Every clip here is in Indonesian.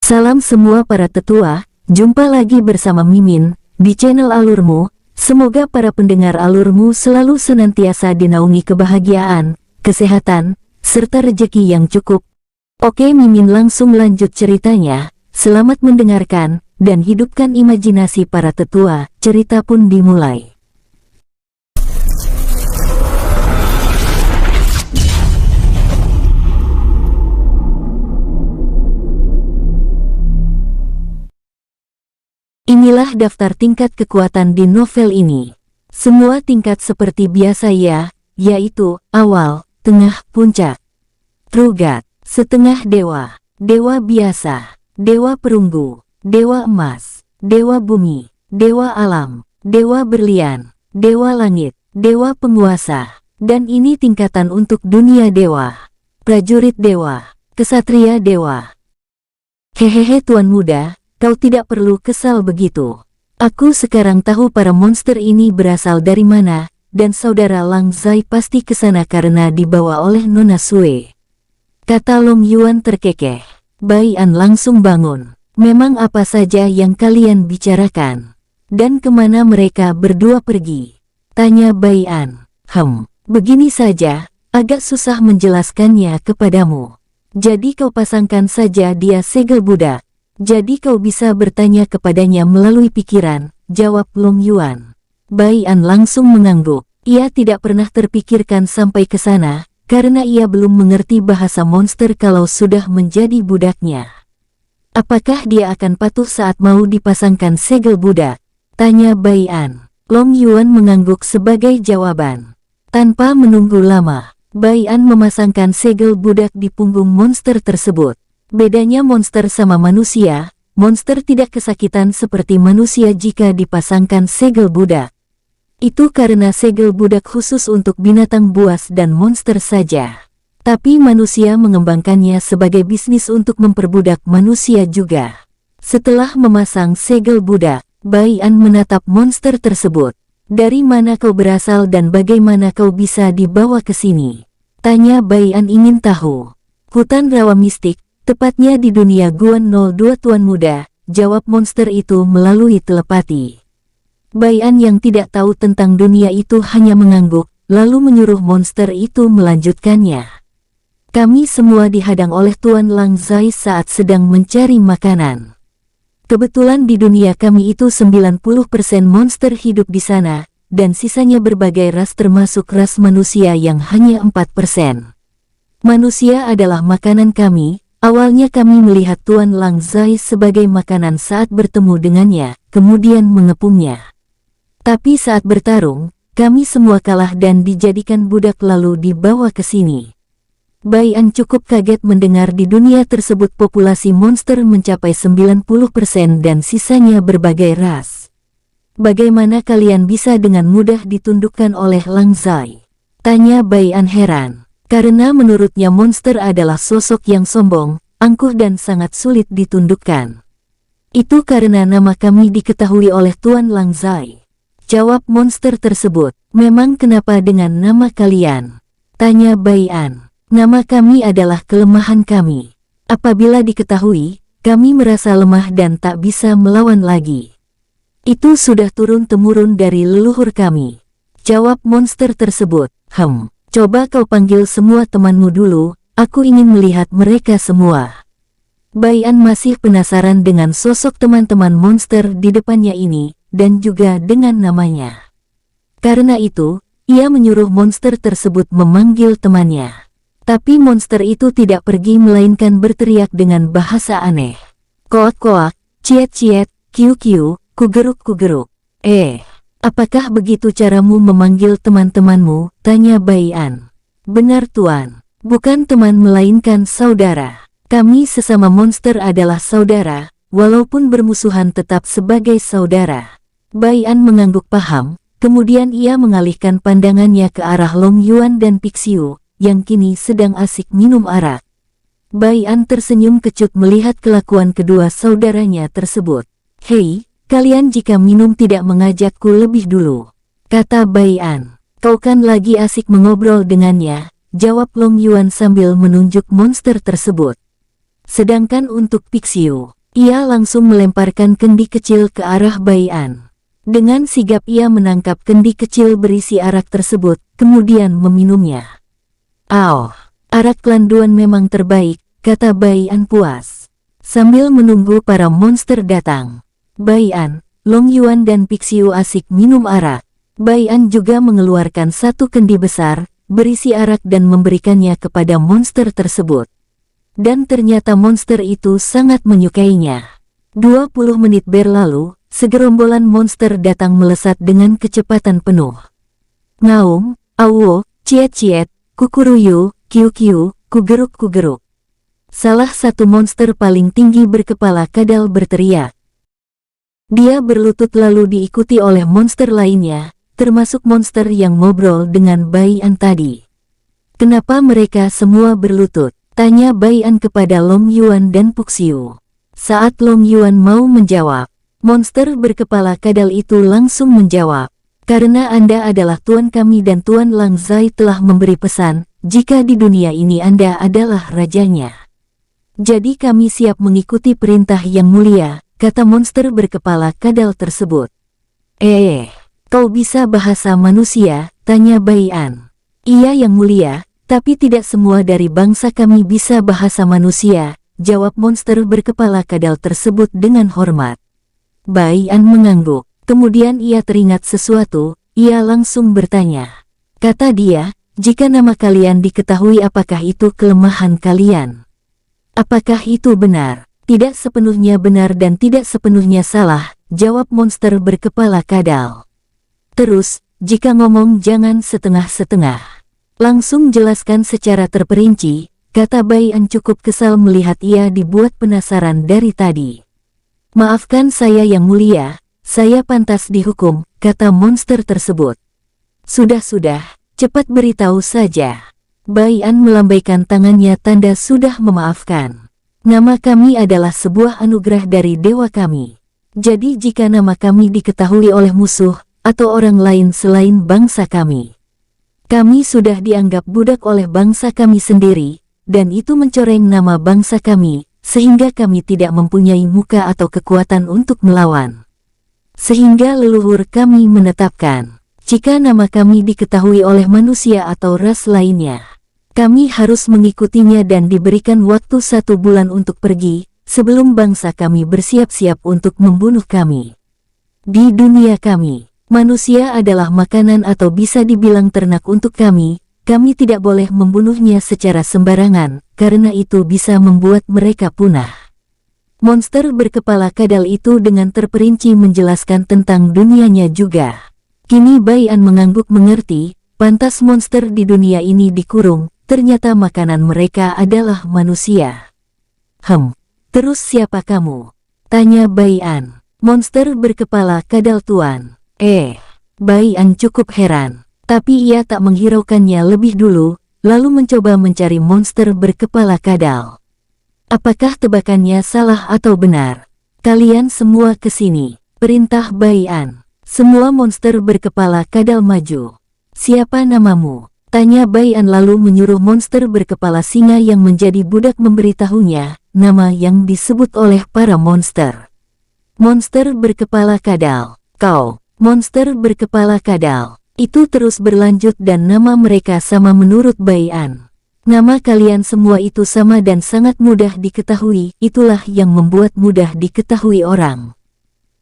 Salam semua para tetua, jumpa lagi bersama Mimin, di channel Alurmu. Semoga para pendengar Alurmu selalu senantiasa dinaungi kebahagiaan, kesehatan, serta rezeki yang cukup. Oke, Mimin langsung lanjut ceritanya. Selamat mendengarkan, dan hidupkan imajinasi para tetua. Cerita pun dimulai. Inilah daftar tingkat kekuatan di novel ini. Semua tingkat seperti biasa ya, yaitu awal, tengah, puncak. True God, setengah dewa, dewa biasa, dewa perunggu, dewa emas, dewa bumi, dewa alam, dewa berlian, dewa langit, dewa penguasa. Dan ini tingkatan untuk dunia dewa, prajurit dewa, kesatria dewa. Hehehe tuan muda, kau tidak perlu kesal begitu. Aku sekarang tahu para monster ini berasal dari mana, dan saudara Lang Zai pasti kesana karena dibawa oleh Nona Sue. Kata Long Yuan terkekeh. Bai An langsung bangun. Memang apa saja yang kalian bicarakan? Dan kemana mereka berdua pergi? Tanya Bai An. Begini saja, agak susah menjelaskannya kepadamu. Jadi kau pasangkan saja dia segel budak. Jadi kau bisa bertanya kepadanya melalui pikiran, jawab Long Yuan. Bai An langsung mengangguk. Ia tidak pernah terpikirkan sampai ke sana, karena ia belum mengerti bahasa monster kalau sudah menjadi budaknya. Apakah dia akan patuh saat mau dipasangkan segel budak? Tanya Bai An. Long Yuan mengangguk sebagai jawaban. Tanpa menunggu lama, Bai An memasangkan segel budak di punggung monster tersebut. Bedanya monster sama manusia, monster tidak kesakitan seperti manusia jika dipasangkan segel budak. Itu karena segel budak khusus untuk binatang buas dan monster saja. Tapi manusia mengembangkannya sebagai bisnis untuk memperbudak manusia juga. Setelah memasang segel budak, Bai An menatap monster tersebut. Dari mana kau berasal dan bagaimana kau bisa dibawa ke sini? Tanya Bai An ingin tahu. Hutan rawa mistik. Tepatnya di dunia Guan 02 tuan muda, jawab monster itu melalui telepati. Bai An yang tidak tahu tentang dunia itu hanya mengangguk, lalu menyuruh monster itu melanjutkannya. Kami semua dihadang oleh Tuan Lang Zai saat sedang mencari makanan. Kebetulan di dunia kami itu 90% monster hidup di sana, dan sisanya berbagai ras termasuk ras manusia yang hanya 4%. Manusia adalah makanan kami. Awalnya kami melihat Tuan Lang Zai sebagai makanan saat bertemu dengannya, kemudian mengepungnya. Tapi saat bertarung, kami semua kalah dan dijadikan budak lalu dibawa ke sini. Bai An cukup kaget mendengar di dunia tersebut populasi monster mencapai 90% dan sisanya berbagai ras. Bagaimana kalian bisa dengan mudah ditundukkan oleh Lang Zai? Tanya Bai An heran. Karena menurutnya monster adalah sosok yang sombong, angkuh dan sangat sulit ditundukkan. Itu karena nama kami diketahui oleh Tuan Lang Zai. Jawab monster tersebut. Memang kenapa dengan nama kalian? Tanya Bai An. Nama kami adalah kelemahan kami. Apabila diketahui, kami merasa lemah dan tak bisa melawan lagi. Itu sudah turun-temurun dari leluhur kami. Jawab monster tersebut. Coba kau panggil semua temanmu dulu, aku ingin melihat mereka semua. Bai An masih penasaran dengan sosok teman-teman monster di depannya ini, dan juga dengan namanya. Karena itu, ia menyuruh monster tersebut memanggil temannya. Tapi monster itu tidak pergi melainkan berteriak dengan bahasa aneh. Koak-koak, ciet-ciet, kiu-kiu, kugeruk-kugeruk. Apakah begitu caramu memanggil teman-temanmu? Tanya Bai An. Benar tuan, bukan teman melainkan saudara. Kami sesama monster adalah saudara, walaupun bermusuhan tetap sebagai saudara. Bai An mengangguk paham, kemudian ia mengalihkan pandangannya ke arah Long Yuan dan Pixiu, yang kini sedang asik minum arak. Bai An tersenyum kecut melihat kelakuan kedua saudaranya tersebut. Hei, kalian jika minum tidak mengajakku lebih dulu, kata Bai An. Kau kan lagi asik mengobrol dengannya, jawab Long Yuan sambil menunjuk monster tersebut. Sedangkan untuk Pixiu, Ia langsung melemparkan kendi kecil ke arah Bai An. Dengan sigap ia menangkap kendi kecil berisi arak tersebut, kemudian meminumnya. "Au, arak Klanduan memang terbaik," kata Bai An puas. Sambil menunggu para monster datang, Bai An, Long Yuan dan Pixiu asik minum arak. Bai An juga mengeluarkan satu kendi besar, berisi arak dan memberikannya kepada monster tersebut. Dan ternyata monster itu sangat menyukainya. 20 menit berlalu, segerombolan monster datang melesat dengan kecepatan penuh. Ngaum, Auwo, Ciet-ciet, Kukuruyu, Kiu-kiu, Kugeruk-kugeruk. Salah satu monster paling tinggi berkepala kadal berteriak. Dia berlutut lalu diikuti oleh monster lainnya, termasuk monster yang ngobrol dengan Bai An tadi. "Kenapa mereka semua berlutut?" tanya Bai An kepada Long Yuan dan Puxiu. Saat Long Yuan mau menjawab, monster berkepala kadal itu langsung menjawab, "Karena Anda adalah tuan kami dan Tuan Lang Zai telah memberi pesan, jika di dunia ini Anda adalah rajanya. Jadi kami siap mengikuti perintah yang mulia," kata monster berkepala kadal tersebut. Kau bisa bahasa manusia?" tanya Bai An. "Iya yang mulia, tapi tidak semua dari bangsa kami bisa bahasa manusia," jawab monster berkepala kadal tersebut dengan hormat. Bai An mengangguk, kemudian ia teringat sesuatu, ia langsung bertanya. Kata dia, "Jika nama kalian diketahui apakah itu kelemahan kalian?" "Apakah itu benar?" "Tidak sepenuhnya benar dan tidak sepenuhnya salah," jawab monster berkepala kadal. "Terus, jika ngomong jangan setengah-setengah. Langsung jelaskan secara terperinci," kata Bai An cukup kesal melihat ia dibuat penasaran dari tadi. "Maafkan saya yang mulia, saya pantas dihukum," kata monster tersebut. "Sudah, cepat beritahu saja." Bai An melambaikan tangannya tanda sudah memaafkan. "Nama kami adalah sebuah anugerah dari dewa kami. Jadi jika nama kami diketahui oleh musuh, atau orang lain selain bangsa kami sudah dianggap budak oleh bangsa kami sendiri, dan itu mencoreng nama bangsa kami, sehingga kami tidak mempunyai muka atau kekuatan untuk melawan. Sehingga leluhur kami menetapkan, jika nama kami diketahui oleh manusia atau ras lainnya, kami harus mengikutinya dan diberikan waktu 1 bulan untuk pergi, sebelum bangsa kami bersiap-siap untuk membunuh kami. Di dunia kami, manusia adalah makanan atau bisa dibilang ternak untuk kami tidak boleh membunuhnya secara sembarangan, karena itu bisa membuat mereka punah." Monster berkepala kadal itu dengan terperinci menjelaskan tentang dunianya juga. Kini Bai An mengangguk mengerti, pantas monster di dunia ini dikurung, ternyata makanan mereka adalah manusia. Terus siapa kamu?" tanya Bai An. Monster berkepala kadal tuan. Bai An cukup heran, tapi ia tak menghiraukannya lebih dulu, lalu mencoba mencari monster berkepala kadal. "Apakah tebakannya salah atau benar? Kalian semua ke sini," perintah Bai An. Semua monster berkepala kadal maju. "Siapa namamu?" tanya Bai An lalu menyuruh monster berkepala singa yang menjadi budak memberitahunya nama yang disebut oleh para monster. Monster berkepala kadal, "Kau." Monster berkepala kadal itu terus berlanjut dan nama mereka sama menurut Bai An. "Nama kalian semua itu sama dan sangat mudah diketahui, itulah yang membuat mudah diketahui orang,"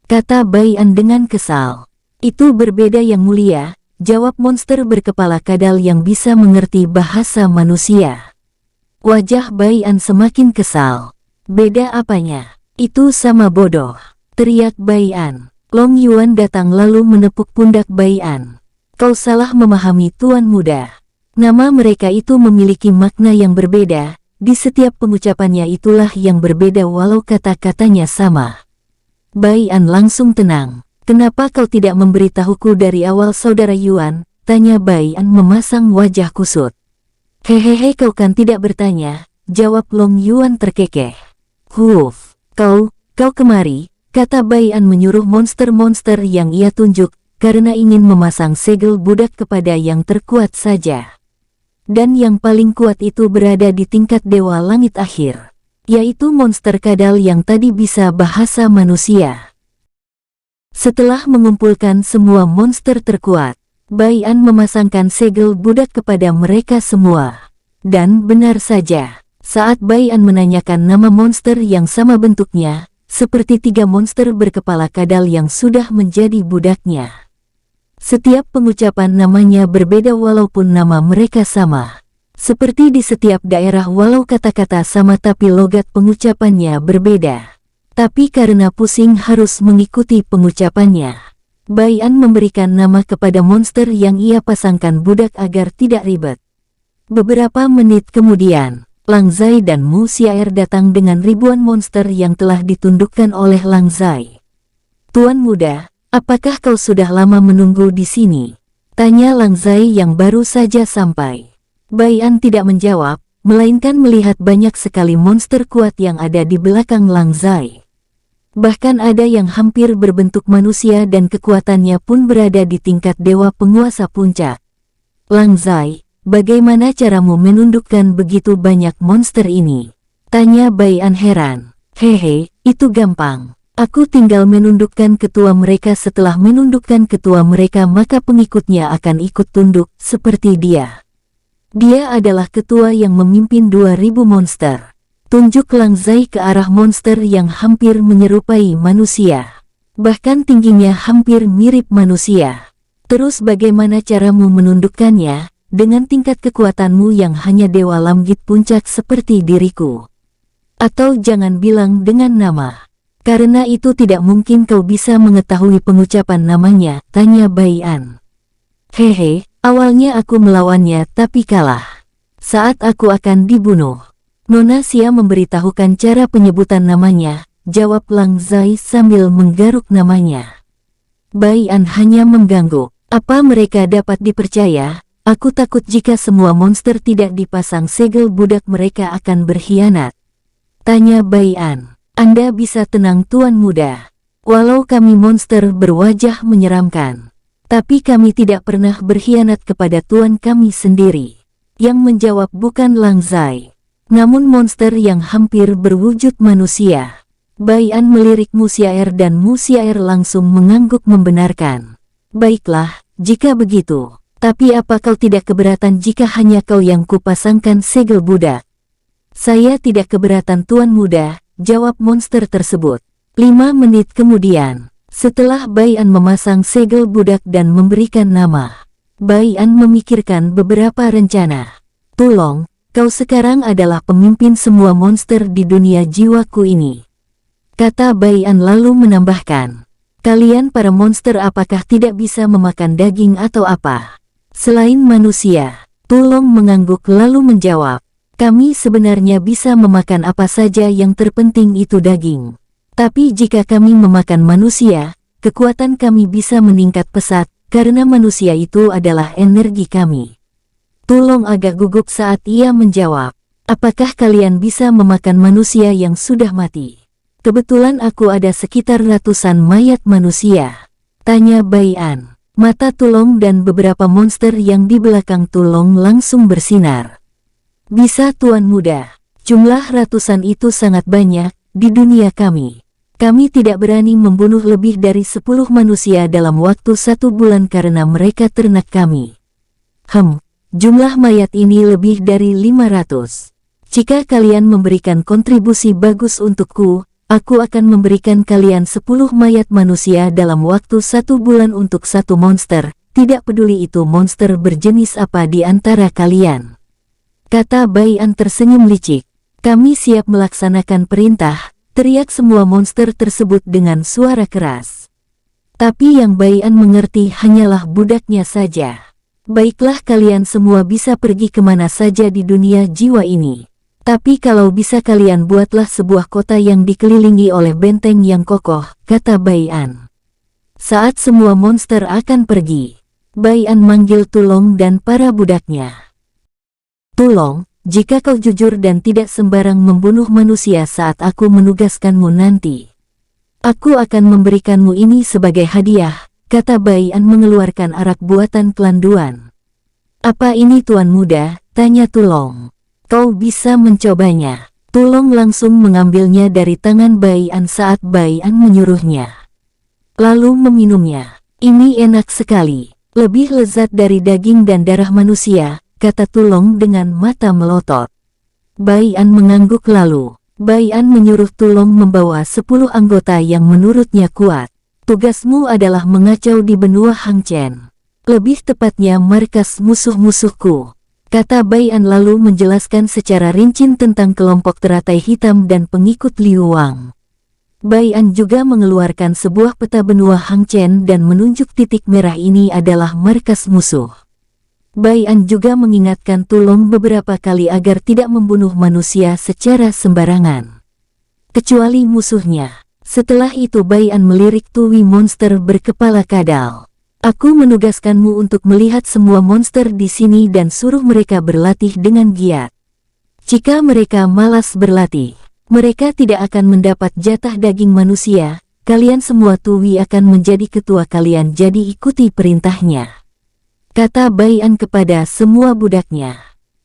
kata Bai An dengan kesal. "Itu berbeda yang mulia," jawab monster berkepala kadal yang bisa mengerti bahasa manusia. Wajah Bai An semakin kesal. "Beda apanya? Itu sama bodoh," teriak Bai An. Long Yuan datang lalu menepuk pundak Bai An. "Kau salah memahami tuan muda. Nama mereka itu memiliki makna yang berbeda, di setiap pengucapannya itulah yang berbeda walau kata-katanya sama." Bai An langsung tenang. "Kenapa kau tidak memberitahuku dari awal saudara Yuan?" tanya Bai An memasang wajah kusut. "Hehehe, kau kan tidak bertanya," jawab Long Yuan terkekeh. Kau kemari," kata Bai An menyuruh monster-monster yang ia tunjuk, karena ingin memasang segel budak kepada yang terkuat saja. Dan yang paling kuat itu berada di tingkat dewa langit akhir. yaitu monster kadal yang tadi bisa bahasa manusia. Setelah mengumpulkan semua monster terkuat, Bai An memasangkan segel budak kepada mereka semua. Dan benar saja, saat Bai An menanyakan nama monster yang sama bentuknya, seperti 3 monster berkepala kadal yang sudah menjadi budaknya. Setiap pengucapan namanya berbeda walaupun nama mereka sama. Seperti di setiap daerah walau kata-kata sama tapi logat pengucapannya berbeda. Tapi karena pusing harus mengikuti pengucapannya, Bai An memberikan nama kepada monster yang ia pasangkan budak agar tidak ribet. Beberapa menit kemudian, Lang Zai dan Mu Xiaer datang dengan ribuan monster yang telah ditundukkan oleh Lang Zai. "Tuan muda, apakah kau sudah lama menunggu di sini?" tanya Lang Zai yang baru saja sampai. Bai An tidak menjawab, melainkan melihat banyak sekali monster kuat yang ada di belakang Lang Zai. Bahkan ada yang hampir berbentuk manusia dan kekuatannya pun berada di tingkat dewa penguasa puncak. "Lang Zai, bagaimana caramu menundukkan begitu banyak monster ini?" tanya Bai An heran. "Hehe, itu gampang. Aku tinggal menundukkan ketua mereka. Setelah menundukkan ketua mereka maka pengikutnya akan ikut tunduk seperti dia. Dia adalah ketua yang memimpin 2000 monster." Tunjuk Lang Zai ke arah monster yang hampir menyerupai manusia. Bahkan tingginya hampir mirip manusia. "Terus bagaimana caramu menundukkannya? Dengan tingkat kekuatanmu yang hanya dewa Lamgit puncak seperti diriku. Atau jangan bilang dengan nama. Karena itu tidak mungkin kau bisa mengetahui pengucapan namanya," tanya Bai An. "Hehe, awalnya aku melawannya tapi kalah. Saat aku akan dibunuh, Nona Xia memberitahukan cara penyebutan namanya," jawab Lang Zai sambil menggaruk namanya. Bai An hanya mengangguk. "Apa mereka dapat dipercaya? Aku takut jika semua monster tidak dipasang segel budak mereka akan berkhianat," tanya Bai An. "Anda bisa tenang tuan muda. Walau kami monster berwajah menyeramkan, tapi kami tidak pernah berkhianat kepada tuan kami sendiri." Yang menjawab bukan Lang Zai, namun monster yang hampir berwujud manusia. Bai An melirik Mu Xiaer dan Mu Xiaer langsung mengangguk membenarkan. "Baiklah, jika begitu. Tapi apa kau tidak keberatan jika hanya kau yang kupasangkan segel budak?" "Saya tidak keberatan tuan muda," jawab monster tersebut. 5 menit kemudian, setelah Bai An memasang segel budak dan memberikan nama, Bai An memikirkan beberapa rencana. "Tulong, kau sekarang adalah pemimpin semua monster di dunia jiwaku ini," kata Bai An lalu menambahkan. "Kalian para monster apakah tidak bisa memakan daging atau apa? Selain manusia?" Tulong mengangguk lalu menjawab, "Kami sebenarnya bisa memakan apa saja, yang terpenting itu daging. Tapi jika kami memakan manusia, kekuatan kami bisa meningkat pesat, karena manusia itu adalah energi kami." Tulong agak gugup saat ia menjawab, "Apakah kalian bisa memakan manusia yang sudah mati?" "Kebetulan aku ada sekitar ratusan mayat manusia," tanya Bai An. Mata Tulong dan beberapa monster yang di belakang Tulong langsung bersinar. "Bisa tuan muda, jumlah ratusan itu sangat banyak di dunia kami. Kami tidak berani membunuh lebih dari 10 manusia dalam waktu 1 bulan karena mereka ternak kami." Jumlah mayat ini lebih dari 500. "Jika kalian memberikan kontribusi bagus untukku, aku akan memberikan kalian 10 mayat manusia dalam waktu 1 bulan untuk 1 monster, tidak peduli itu monster berjenis apa di antara kalian," kata Bai An tersenyum licik. "Kami siap melaksanakan perintah," teriak semua monster tersebut dengan suara keras. Tapi yang Bai An mengerti hanyalah budaknya saja. "Baiklah, kalian semua bisa pergi kemana saja di dunia jiwa ini. Tapi kalau bisa kalian buatlah sebuah kota yang dikelilingi oleh benteng yang kokoh," kata Bai An. Saat semua monster akan pergi, Bai An manggil Tulong dan para budaknya. "Tulong, jika kau jujur dan tidak sembarang membunuh manusia saat aku menugaskanmu nanti, aku akan memberikanmu ini sebagai hadiah," kata Bai An mengeluarkan arak buatan kelanduan. "Apa ini tuan muda?" tanya Tulong. "Kau bisa mencobanya," Tulong langsung mengambilnya dari tangan Bai An saat Bai An menyuruhnya. Lalu meminumnya. Ini enak sekali. Lebih lezat dari daging dan darah manusia, kata Tulong dengan mata melotot. Bai An mengangguk lalu. Bai An menyuruh Tulong membawa 10 anggota yang menurutnya kuat. Tugasmu adalah mengacau di benua Hang Chen. Lebih tepatnya markas musuh-musuhku. Kata Bai An lalu menjelaskan secara rinci tentang kelompok teratai hitam dan pengikut Liu Wang. Bai An juga mengeluarkan sebuah peta benua Hang Chen dan menunjuk titik merah ini adalah markas musuh. Bai An juga mengingatkan Tulong beberapa kali agar tidak membunuh manusia secara sembarangan. Kecuali musuhnya. Setelah itu Bai An melirik Tui monster berkepala kadal. Aku menugaskanmu untuk melihat semua monster di sini dan suruh mereka berlatih dengan giat. Jika mereka malas berlatih, mereka tidak akan mendapat jatah daging manusia. Kalian semua Tui akan menjadi ketua kalian, jadi ikuti perintahnya. Kata Bai An kepada semua budaknya.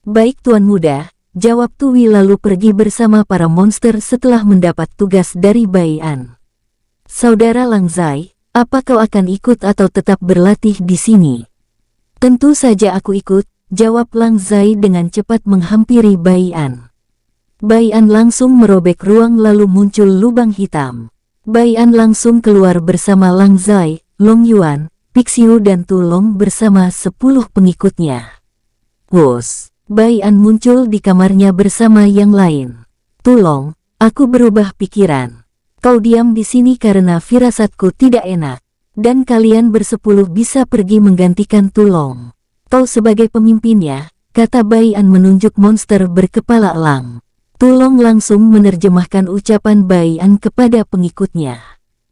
Baik Tuan Muda, jawab Tui lalu pergi bersama para monster setelah mendapat tugas dari Bai An. Saudara Lang Zai, apa kau akan ikut atau tetap berlatih di sini? Tentu saja aku ikut, jawab Lang Zai dengan cepat menghampiri Bai An. Bai An langsung merobek ruang lalu muncul lubang hitam. Bai An langsung keluar bersama Lang Zai, Long Yuan, Pixiu dan Tulong bersama 10 pengikutnya. Wos, Bai An muncul di kamarnya bersama yang lain. Tulong, aku berubah pikiran. Kau diam di sini karena firasatku tidak enak. Dan kalian bersepuluh bisa pergi menggantikan Tulong. Kau sebagai pemimpinnya, kata Bai An menunjuk monster berkepala elang. Tulong langsung menerjemahkan ucapan Bai An kepada pengikutnya.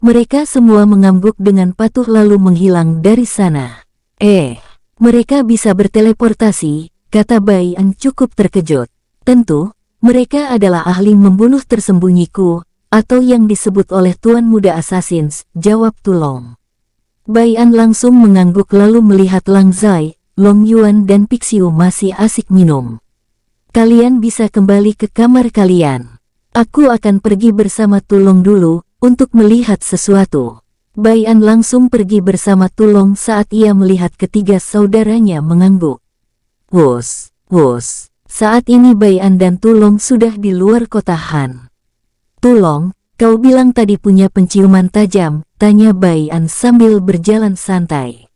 Mereka semua mengangguk dengan patuh lalu menghilang dari sana. Mereka bisa berteleportasi, kata Bai An cukup terkejut. Tentu, mereka adalah ahli membunuh tersembunyiku, atau yang disebut oleh Tuan Muda Assassins, jawab Tulong. Bai An langsung mengangguk lalu melihat Lang Zai, Long Yuan dan Pixiu masih asik minum. Kalian bisa kembali ke kamar kalian. Aku akan pergi bersama Tulong dulu, untuk melihat sesuatu. Bai An langsung pergi bersama Tulong saat ia melihat ketiga saudaranya mengangguk. Wos, wos. Saat ini Bai An dan Tulong sudah di luar kota Han. Tulong, kau bilang tadi punya penciuman tajam, tanya Bai An sambil berjalan santai.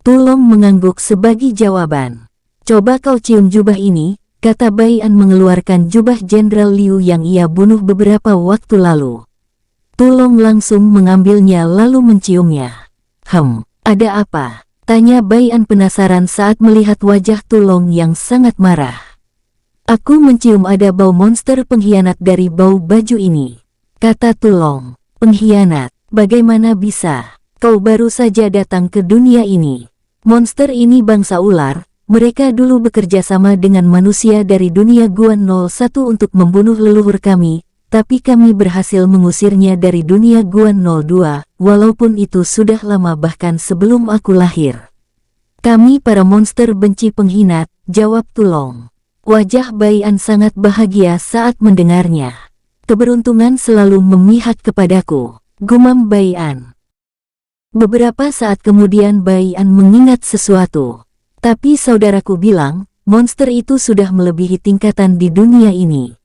Tulong mengangguk sebagai jawaban. Coba kau cium jubah ini, kata Bai An mengeluarkan jubah Jenderal Liu yang ia bunuh beberapa waktu lalu. Tulong langsung mengambilnya lalu menciumnya. Ada apa? Tanya Bai An penasaran saat melihat wajah Tulong yang sangat marah. Aku mencium ada bau monster pengkhianat dari bau baju ini, kata Tulong. Pengkhianat? Bagaimana bisa? Kau baru saja datang ke dunia ini. Monster ini bangsa ular, mereka dulu bekerja sama dengan manusia dari dunia Guan 01 untuk membunuh leluhur kami, tapi kami berhasil mengusirnya dari dunia Guan 02, walaupun itu sudah lama bahkan sebelum aku lahir. Kami para monster benci pengkhianat, jawab Tulong. Wajah Bai An sangat bahagia saat mendengarnya. Keberuntungan selalu memihak kepadaku, gumam Bai An. Beberapa saat kemudian Bai An mengingat sesuatu. Tapi saudaraku bilang, monster itu sudah melebihi tingkatan di dunia ini.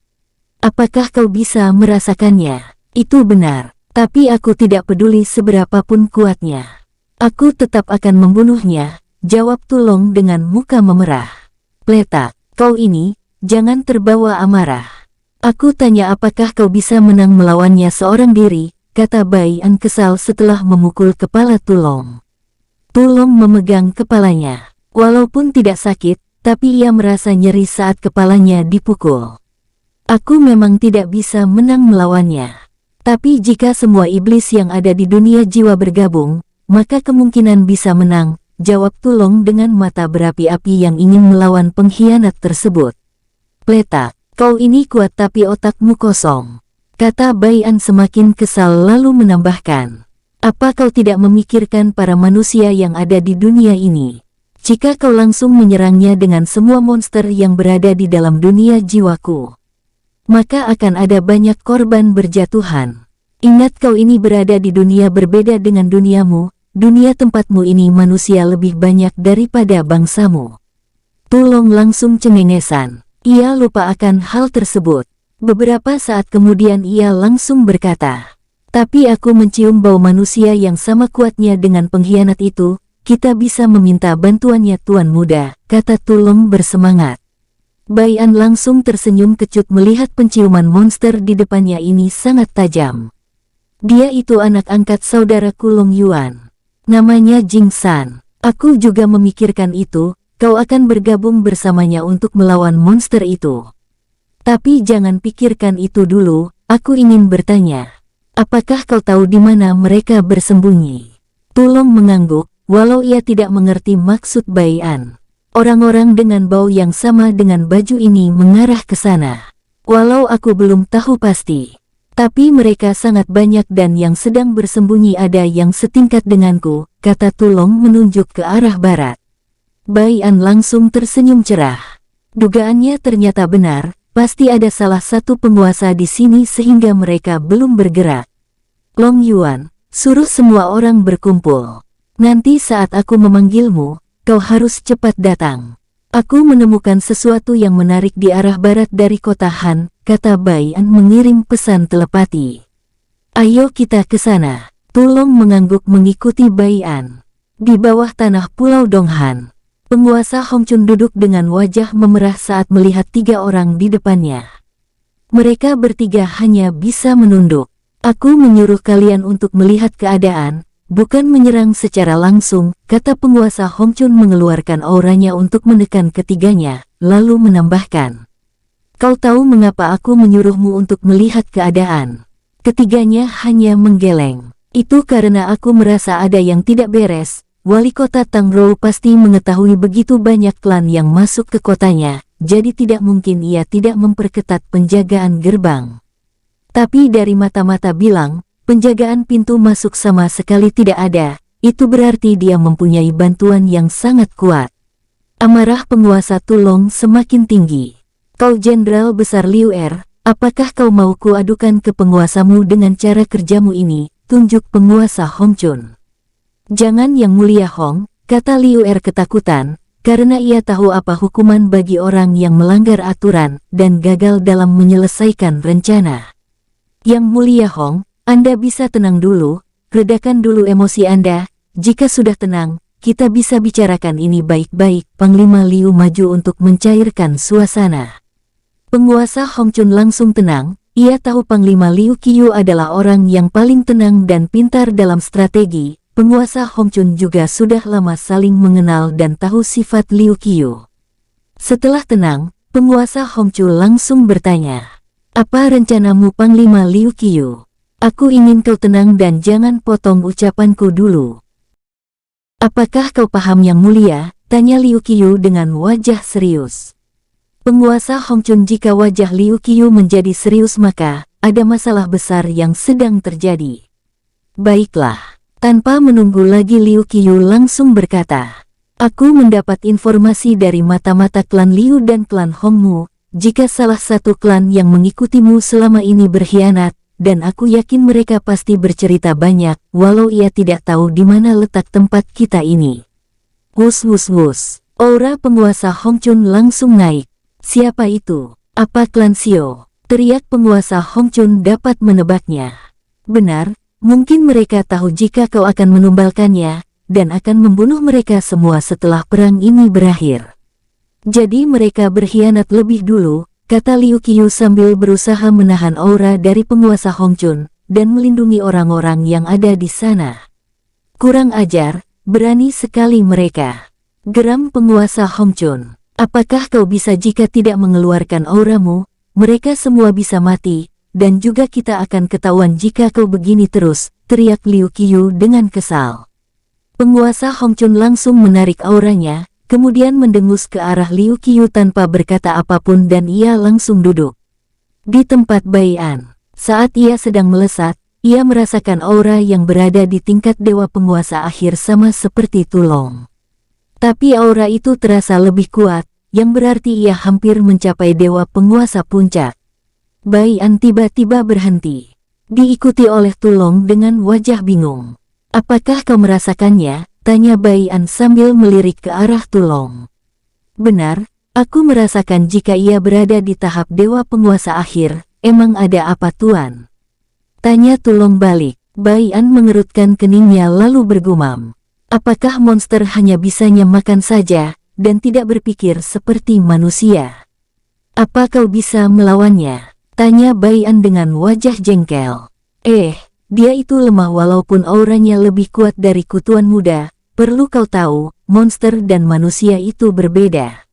Apakah kau bisa merasakannya? Itu benar, tapi aku tidak peduli seberapapun kuatnya. Aku tetap akan membunuhnya, jawab Tulong dengan muka memerah. Pletak. Kau ini, jangan terbawa amarah. Aku tanya apakah kau bisa menang melawannya seorang diri, kata Bai An kesal setelah memukul kepala Tulong. Tulong memegang kepalanya. Walaupun tidak sakit, tapi ia merasa nyeri saat kepalanya dipukul. Aku memang tidak bisa menang melawannya. Tapi jika semua iblis yang ada di dunia jiwa bergabung, maka kemungkinan bisa menang, jawab Tulong dengan mata berapi-api yang ingin melawan pengkhianat tersebut. Pletak, kau ini kuat tapi otakmu kosong, kata Bai An semakin kesal lalu menambahkan. Apa kau tidak memikirkan para manusia yang ada di dunia ini? Jika kau langsung menyerangnya dengan semua monster yang berada di dalam dunia jiwaku, maka akan ada banyak korban berjatuhan. Ingat, kau ini berada di dunia berbeda dengan duniamu, dunia tempatmu ini manusia lebih banyak daripada bangsamu. Tulong langsung cengengesan. Ia lupa akan hal tersebut. Beberapa saat kemudian ia langsung berkata, "Tapi aku mencium bau manusia yang sama kuatnya dengan pengkhianat itu. Kita bisa meminta bantuannya, Tuan Muda," kata Tulong bersemangat. Bai An langsung tersenyum kecut melihat penciuman monster di depannya ini sangat tajam. Dia itu anak angkat saudaraku Long Yuan. Namanya Jing San. Aku juga memikirkan itu. Kau akan bergabung bersamanya untuk melawan monster itu. Tapi jangan pikirkan itu dulu, aku ingin bertanya. Apakah kau tahu di mana mereka bersembunyi? Tulong mengangguk, walau ia tidak mengerti maksud Bai An. Orang-orang dengan bau yang sama dengan baju ini mengarah ke sana. Walau aku belum tahu pasti. Tapi mereka sangat banyak dan yang sedang bersembunyi ada yang setingkat denganku, kata Tulong menunjuk ke arah barat. Bai An langsung tersenyum cerah. Dugaannya ternyata benar, pasti ada salah satu penguasa di sini sehingga mereka belum bergerak. Long Yuan, suruh semua orang berkumpul. Nanti saat aku memanggilmu, kau harus cepat datang. Aku menemukan sesuatu yang menarik di arah barat dari kota Han, kata Bai An mengirim pesan telepati. Ayo kita ke sana. Tulong mengangguk mengikuti Bai An. Di bawah tanah Pulau Donghan, penguasa Hong Chun duduk dengan wajah memerah saat melihat 3 orang di depannya. Mereka bertiga hanya bisa menunduk. Aku menyuruh kalian untuk melihat keadaan, bukan menyerang secara langsung, kata penguasa Hong Chun mengeluarkan auranya untuk menekan ketiganya, lalu menambahkan. Kau tahu mengapa aku menyuruhmu untuk melihat keadaan? Ketiganya hanya menggeleng. Itu karena aku merasa ada yang tidak beres. Wali kota Tangrou pasti mengetahui begitu banyak klan yang masuk ke kotanya, jadi tidak mungkin ia tidak memperketat penjagaan gerbang. Tapi dari mata-mata bilang, penjagaan pintu masuk sama sekali tidak ada, itu berarti dia mempunyai bantuan yang sangat kuat. Amarah penguasa Tulong semakin tinggi. Kau Jenderal Besar Liu Er, apakah kau mau kuadukan ke penguasamu dengan cara kerjamu ini, tunjuk penguasa Hong Chun. Jangan Yang Mulia Hong, kata Liu Er ketakutan, karena ia tahu apa hukuman bagi orang yang melanggar aturan dan gagal dalam menyelesaikan rencana. Yang Mulia Hong, Anda bisa tenang dulu, redakan dulu emosi Anda, jika sudah tenang, kita bisa bicarakan ini baik-baik. Panglima Liu maju untuk mencairkan suasana. Penguasa Hong Chun langsung tenang, ia tahu Panglima Liu Qiu adalah orang yang paling tenang dan pintar dalam strategi. Penguasa Hong Chun juga sudah lama saling mengenal dan tahu sifat Liu Qiu. Setelah tenang, penguasa Hong Chun langsung bertanya. Apa rencanamu Panglima Liu Qiu? Aku ingin kau tenang dan jangan potong ucapanku dulu. Apakah kau paham Yang Mulia? Tanya Liu Qiu dengan wajah serius. Penguasa Hong Chun, jika wajah Liu Qiu menjadi serius maka ada masalah besar yang sedang terjadi. Baiklah. Tanpa menunggu lagi Liu Qiu langsung berkata, aku mendapat informasi dari mata-mata klan Liu dan klan Hongmu, jika salah satu klan yang mengikutimu selama ini berkhianat, dan aku yakin mereka pasti bercerita banyak, walau ia tidak tahu di mana letak tempat kita ini. Wus wus wus, aura penguasa Hong Chun langsung naik. Siapa itu? Apa klan Xiao? Teriak penguasa Hong Chun dapat menebaknya. Benar. Mungkin mereka tahu jika kau akan menumbalkannya, dan akan membunuh mereka semua setelah perang ini berakhir. Jadi mereka berkhianat lebih dulu, kata Liu Qiu sambil berusaha menahan aura dari penguasa Hong Chun, dan melindungi orang-orang yang ada di sana. Kurang ajar, berani sekali mereka. Geram penguasa Hong Chun. Apakah kau bisa jika tidak mengeluarkan auramu, mereka semua bisa mati. Dan juga kita akan ketahuan jika kau begini terus, teriak Liu Qiu dengan kesal. Penguasa Hong Chun langsung menarik auranya, kemudian mendengus ke arah Liu Qiu tanpa berkata apapun dan ia langsung duduk. Di tempat Bai An, saat ia sedang melesat, ia merasakan aura yang berada di tingkat dewa penguasa akhir sama seperti Tulong. Tapi aura itu terasa lebih kuat, yang berarti ia hampir mencapai dewa penguasa puncak. Bai An tiba-tiba berhenti. Diikuti oleh Tulong dengan wajah bingung. Apakah kau merasakannya? Tanya Bai An sambil melirik ke arah Tulong. Benar, aku merasakan jika ia berada di tahap dewa penguasa akhir. Emang ada apa tuan? Tanya Tulong balik. Bai An mengerutkan keningnya lalu bergumam. Apakah monster hanya bisanya makan saja, dan tidak berpikir seperti manusia? Apa kau bisa melawannya? Tanya Bai An dengan wajah jengkel. Dia itu lemah walaupun auranya lebih kuat dari Kutuan Muda. Perlu kau tahu, monster dan manusia itu berbeda.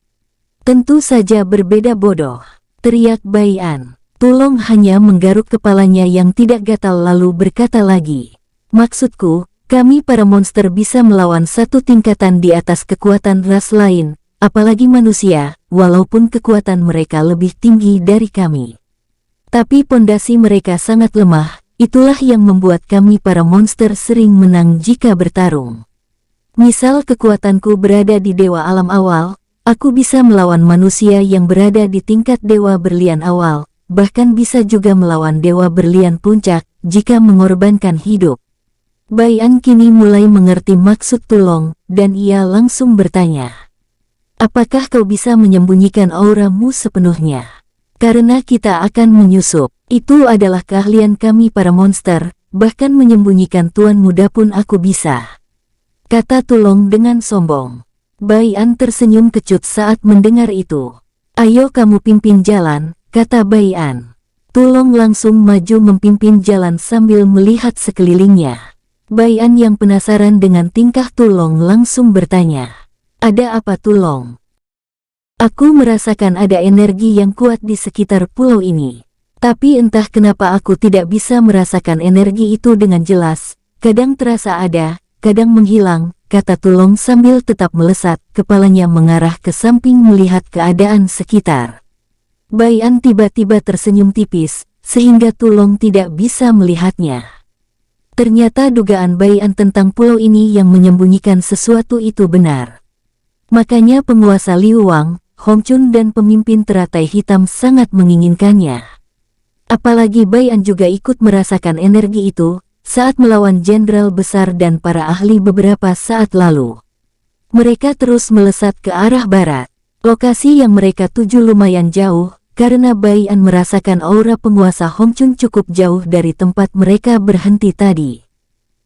Tentu saja berbeda bodoh, teriak Bai An. Tulong hanya menggaruk kepalanya yang tidak gatal lalu berkata lagi. Maksudku, kami para monster bisa melawan satu tingkatan di atas kekuatan ras lain, apalagi manusia, walaupun kekuatan mereka lebih tinggi dari kami. Tapi pondasi mereka sangat lemah, itulah yang membuat kami para monster sering menang jika bertarung. Misal kekuatanku berada di dewa alam awal, aku bisa melawan manusia yang berada di tingkat dewa berlian awal, bahkan bisa juga melawan dewa berlian puncak, jika mengorbankan hidup. Bai An kini mulai mengerti maksud Tulong, dan ia langsung bertanya. Apakah kau bisa menyembunyikan auramu sepenuhnya? Karena kita akan menyusup. Itu adalah keahlian kami para monster, bahkan menyembunyikan Tuan Muda pun aku bisa. Kata Tulong dengan sombong. Bai An tersenyum kecut saat mendengar itu. Ayo kamu pimpin jalan, kata Bai An. Tulong langsung maju memimpin jalan sambil melihat sekelilingnya. Bai An yang penasaran dengan tingkah Tulong langsung bertanya. Ada apa Tulong? Aku merasakan ada energi yang kuat di sekitar pulau ini. Tapi entah kenapa aku tidak bisa merasakan energi itu dengan jelas. Kadang terasa ada, kadang menghilang, kata Tulong sambil tetap melesat, kepalanya mengarah ke samping melihat keadaan sekitar. Bai An tiba-tiba tersenyum tipis, sehingga Tulong tidak bisa melihatnya. Ternyata dugaan Bai An tentang pulau ini yang menyembunyikan sesuatu itu benar. Makanya penguasa Liu Wang, Hong Chun dan pemimpin teratai hitam sangat menginginkannya. Apalagi Bai An juga ikut merasakan energi itu, saat melawan jenderal besar dan para ahli beberapa saat lalu. Mereka terus melesat ke arah barat. Lokasi yang mereka tuju lumayan jauh, karena Bai An merasakan aura penguasa Hong Chun cukup jauh dari tempat mereka berhenti tadi.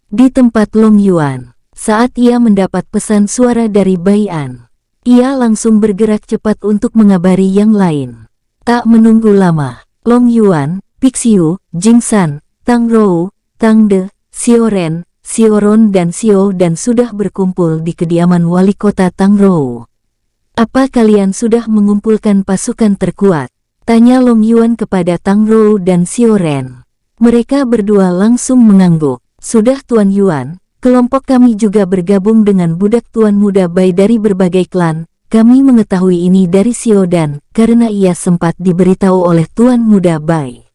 Di tempat Long Yuan, saat ia mendapat pesan suara dari Bai An, ia langsung bergerak cepat untuk mengabari yang lain. Tak menunggu lama, Long Yuan, Pixiu, Jing San, Tang Rou, Tang De, Xiao Ren, Xiao Ron dan Xiao Dan sudah berkumpul di kediaman wali kota Tang Rou. Apa kalian sudah mengumpulkan pasukan terkuat? Tanya Long Yuan kepada Tang Rou dan Xiao Ren. Mereka berdua langsung mengangguk. Sudah Tuan Yuan, kelompok kami juga bergabung dengan budak Tuan Muda Bai dari berbagai klan. Kami mengetahui ini dari Xiao Dan, karena ia sempat diberitahu oleh Tuan Muda Bai.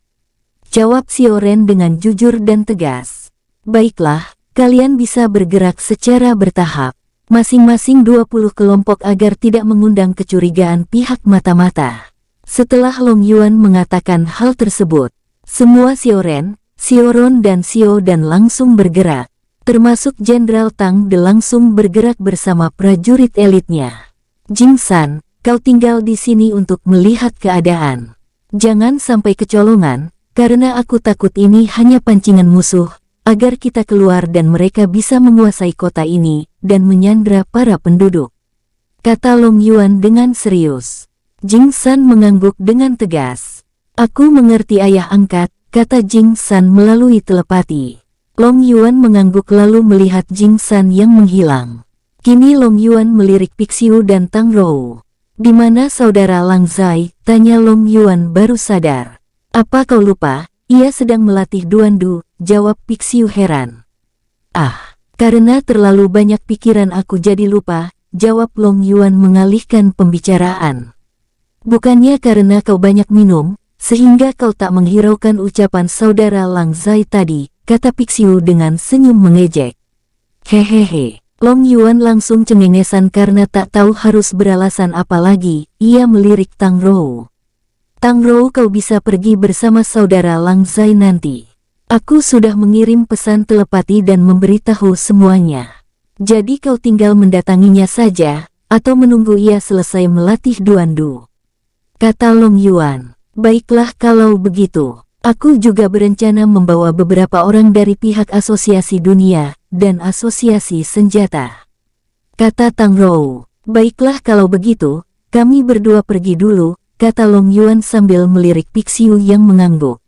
Jawab Xiao Ren dengan jujur dan tegas. Baiklah, kalian bisa bergerak secara bertahap. Masing-masing 20 kelompok agar tidak mengundang kecurigaan pihak mata-mata. Setelah Long Yuan mengatakan hal tersebut, semua Xiao Ren, Xiao Ron dan Xiao Dan langsung bergerak. Termasuk Jenderal Tang De langsung bergerak bersama prajurit elitnya. Jing San, kau tinggal di sini untuk melihat keadaan. Jangan sampai kecolongan, karena aku takut ini hanya pancingan musuh, agar kita keluar dan mereka bisa menguasai kota ini, dan menyandra para penduduk. Kata Long Yuan dengan serius. Jing San mengangguk dengan tegas. Aku mengerti ayah angkat, kata Jing San melalui telepati. Long Yuan mengangguk lalu melihat Jing San yang menghilang. Kini Long Yuan melirik Pixiu dan Tang Rou. Di mana saudara Lang Zai? Tanya Long Yuan baru sadar. Apa kau lupa? Ia sedang melatih Duandu, jawab Pixiu heran. Karena terlalu banyak pikiran aku jadi lupa, jawab Long Yuan mengalihkan pembicaraan. Bukannya karena kau banyak minum, sehingga kau tak menghiraukan ucapan saudara Lang Zai tadi, kata Pixiu dengan senyum mengejek. Hehehe. Long Yuan langsung cengengesan karena tak tahu harus beralasan apa lagi, ia melirik Tang Rou. Tang Rou, kau bisa pergi bersama saudara Lang Zai nanti. Aku sudah mengirim pesan telepati dan memberitahu semuanya. Jadi kau tinggal mendatanginya saja, atau menunggu ia selesai melatih Duandu. Kata Long Yuan. Baiklah kalau begitu. Aku juga berencana membawa beberapa orang dari pihak Asosiasi Dunia dan Asosiasi Senjata. Kata Tang Rou. Baiklah kalau begitu, kami berdua pergi dulu, kata Long Yuan sambil melirik Pixiu yang mengangguk.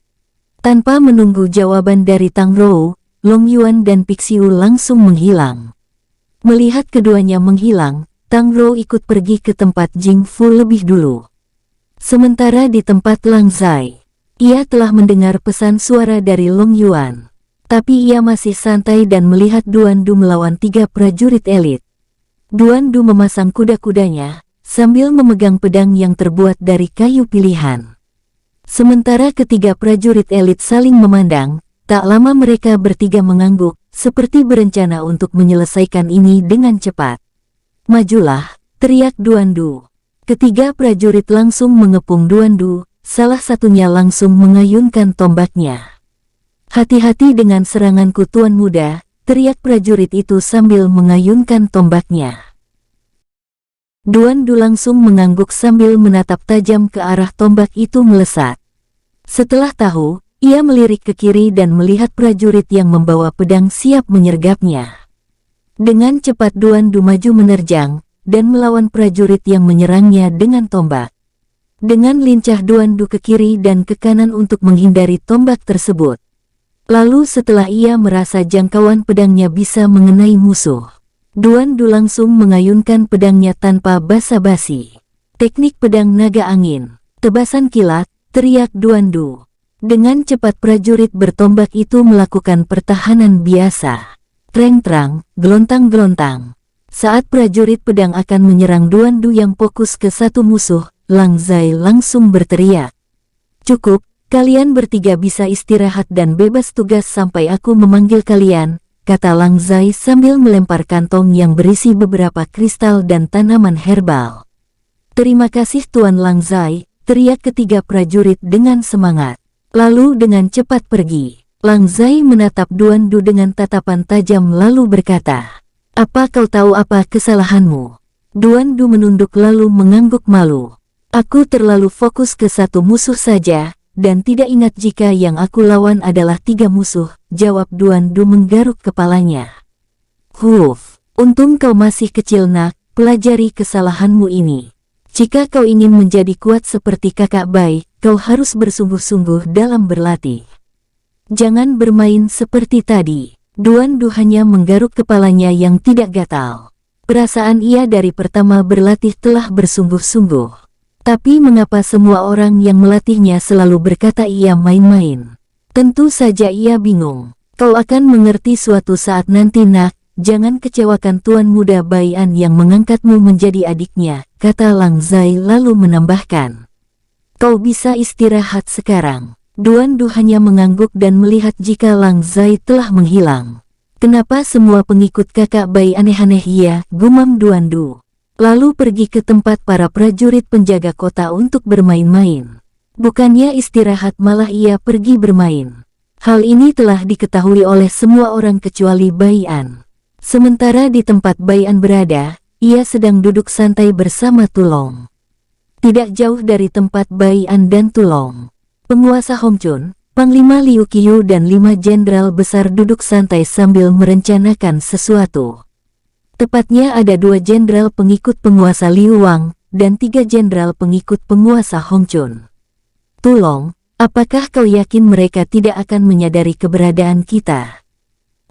Tanpa menunggu jawaban dari Tang Rou, Long Yuan dan Pixiu langsung menghilang. Melihat keduanya menghilang, Tang Rou ikut pergi ke tempat Jing Fu lebih dulu. Sementara di tempat Lang Zai, ia telah mendengar pesan suara dari Long Yuan. Tapi ia masih santai dan melihat Duandu melawan 3 prajurit elit. Duandu memasang kuda-kudanya, sambil memegang pedang yang terbuat dari kayu pilihan. Sementara ketiga prajurit elit saling memandang, tak lama mereka bertiga mengangguk, seperti berencana untuk menyelesaikan ini dengan cepat. Majulah, teriak Duandu. Ketiga prajurit langsung mengepung Duandu. Salah satunya langsung mengayunkan tombaknya. Hati-hati dengan seranganku tuan muda, teriak prajurit itu sambil mengayunkan tombaknya. Duandu langsung mengangguk sambil menatap tajam ke arah tombak itu melesat. Setelah tahu, ia melirik ke kiri dan melihat prajurit yang membawa pedang siap menyergapnya. Dengan cepat Duandu maju menerjang, dan melawan prajurit yang menyerangnya dengan tombak. Dengan lincah Duandu ke kiri dan ke kanan untuk menghindari tombak tersebut. Lalu setelah ia merasa jangkauan pedangnya bisa mengenai musuh, Duandu langsung mengayunkan pedangnya tanpa basa-basi. Teknik pedang naga angin, tebasan kilat, teriak Duandu. Dengan cepat prajurit bertombak itu melakukan pertahanan biasa. Treng-trang, gelontang-gelontang. Saat prajurit pedang akan menyerang Duandu yang fokus ke satu musuh, Lang Zai langsung berteriak. Cukup, kalian bertiga bisa istirahat dan bebas tugas sampai aku memanggil kalian, kata Lang Zai sambil melempar kantong yang berisi beberapa kristal dan tanaman herbal. Terima kasih Tuan Lang Zai, teriak ketiga prajurit dengan semangat. Lalu dengan cepat pergi. Lang Zai menatap Duandu dengan tatapan tajam lalu berkata, apa kau tahu apa kesalahanmu? Duandu menunduk lalu mengangguk malu. Aku terlalu fokus ke satu musuh saja, dan tidak ingat jika yang aku lawan adalah 3 musuh, jawab Duandu menggaruk kepalanya. Huff, untung kau masih kecil nak, pelajari kesalahanmu ini. Jika kau ingin menjadi kuat seperti kakak Bai, kau harus bersungguh-sungguh dalam berlatih. Jangan bermain seperti tadi. Duandu hanya menggaruk kepalanya yang tidak gatal. Perasaan ia dari pertama berlatih telah bersungguh-sungguh. Tapi mengapa semua orang yang melatihnya selalu berkata ia main-main? Tentu saja ia bingung. Kau akan mengerti suatu saat nanti nak, jangan kecewakan tuan muda Baian yang mengangkatmu menjadi adiknya, kata Lang Zai lalu menambahkan. Kau bisa istirahat sekarang. Duandu hanya mengangguk dan melihat jika Lang Zai telah menghilang. Kenapa semua pengikut kakak Bai aneh-aneh ya, gumam Duandu. Lalu pergi ke tempat para prajurit penjaga kota untuk bermain-main. Bukannya istirahat malah ia pergi bermain. Hal ini telah diketahui oleh semua orang kecuali Baian. Sementara di tempat Baian berada, ia sedang duduk santai bersama Tulong. Tidak jauh dari tempat Baian dan Tulong, penguasa Hongchun, Panglima Liu Qiu dan 5 jenderal besar duduk santai sambil merencanakan sesuatu. Tepatnya ada 2 jenderal pengikut penguasa Liu Wang, dan 3 jenderal pengikut penguasa Hongchun. Tulong, apakah kau yakin mereka tidak akan menyadari keberadaan kita?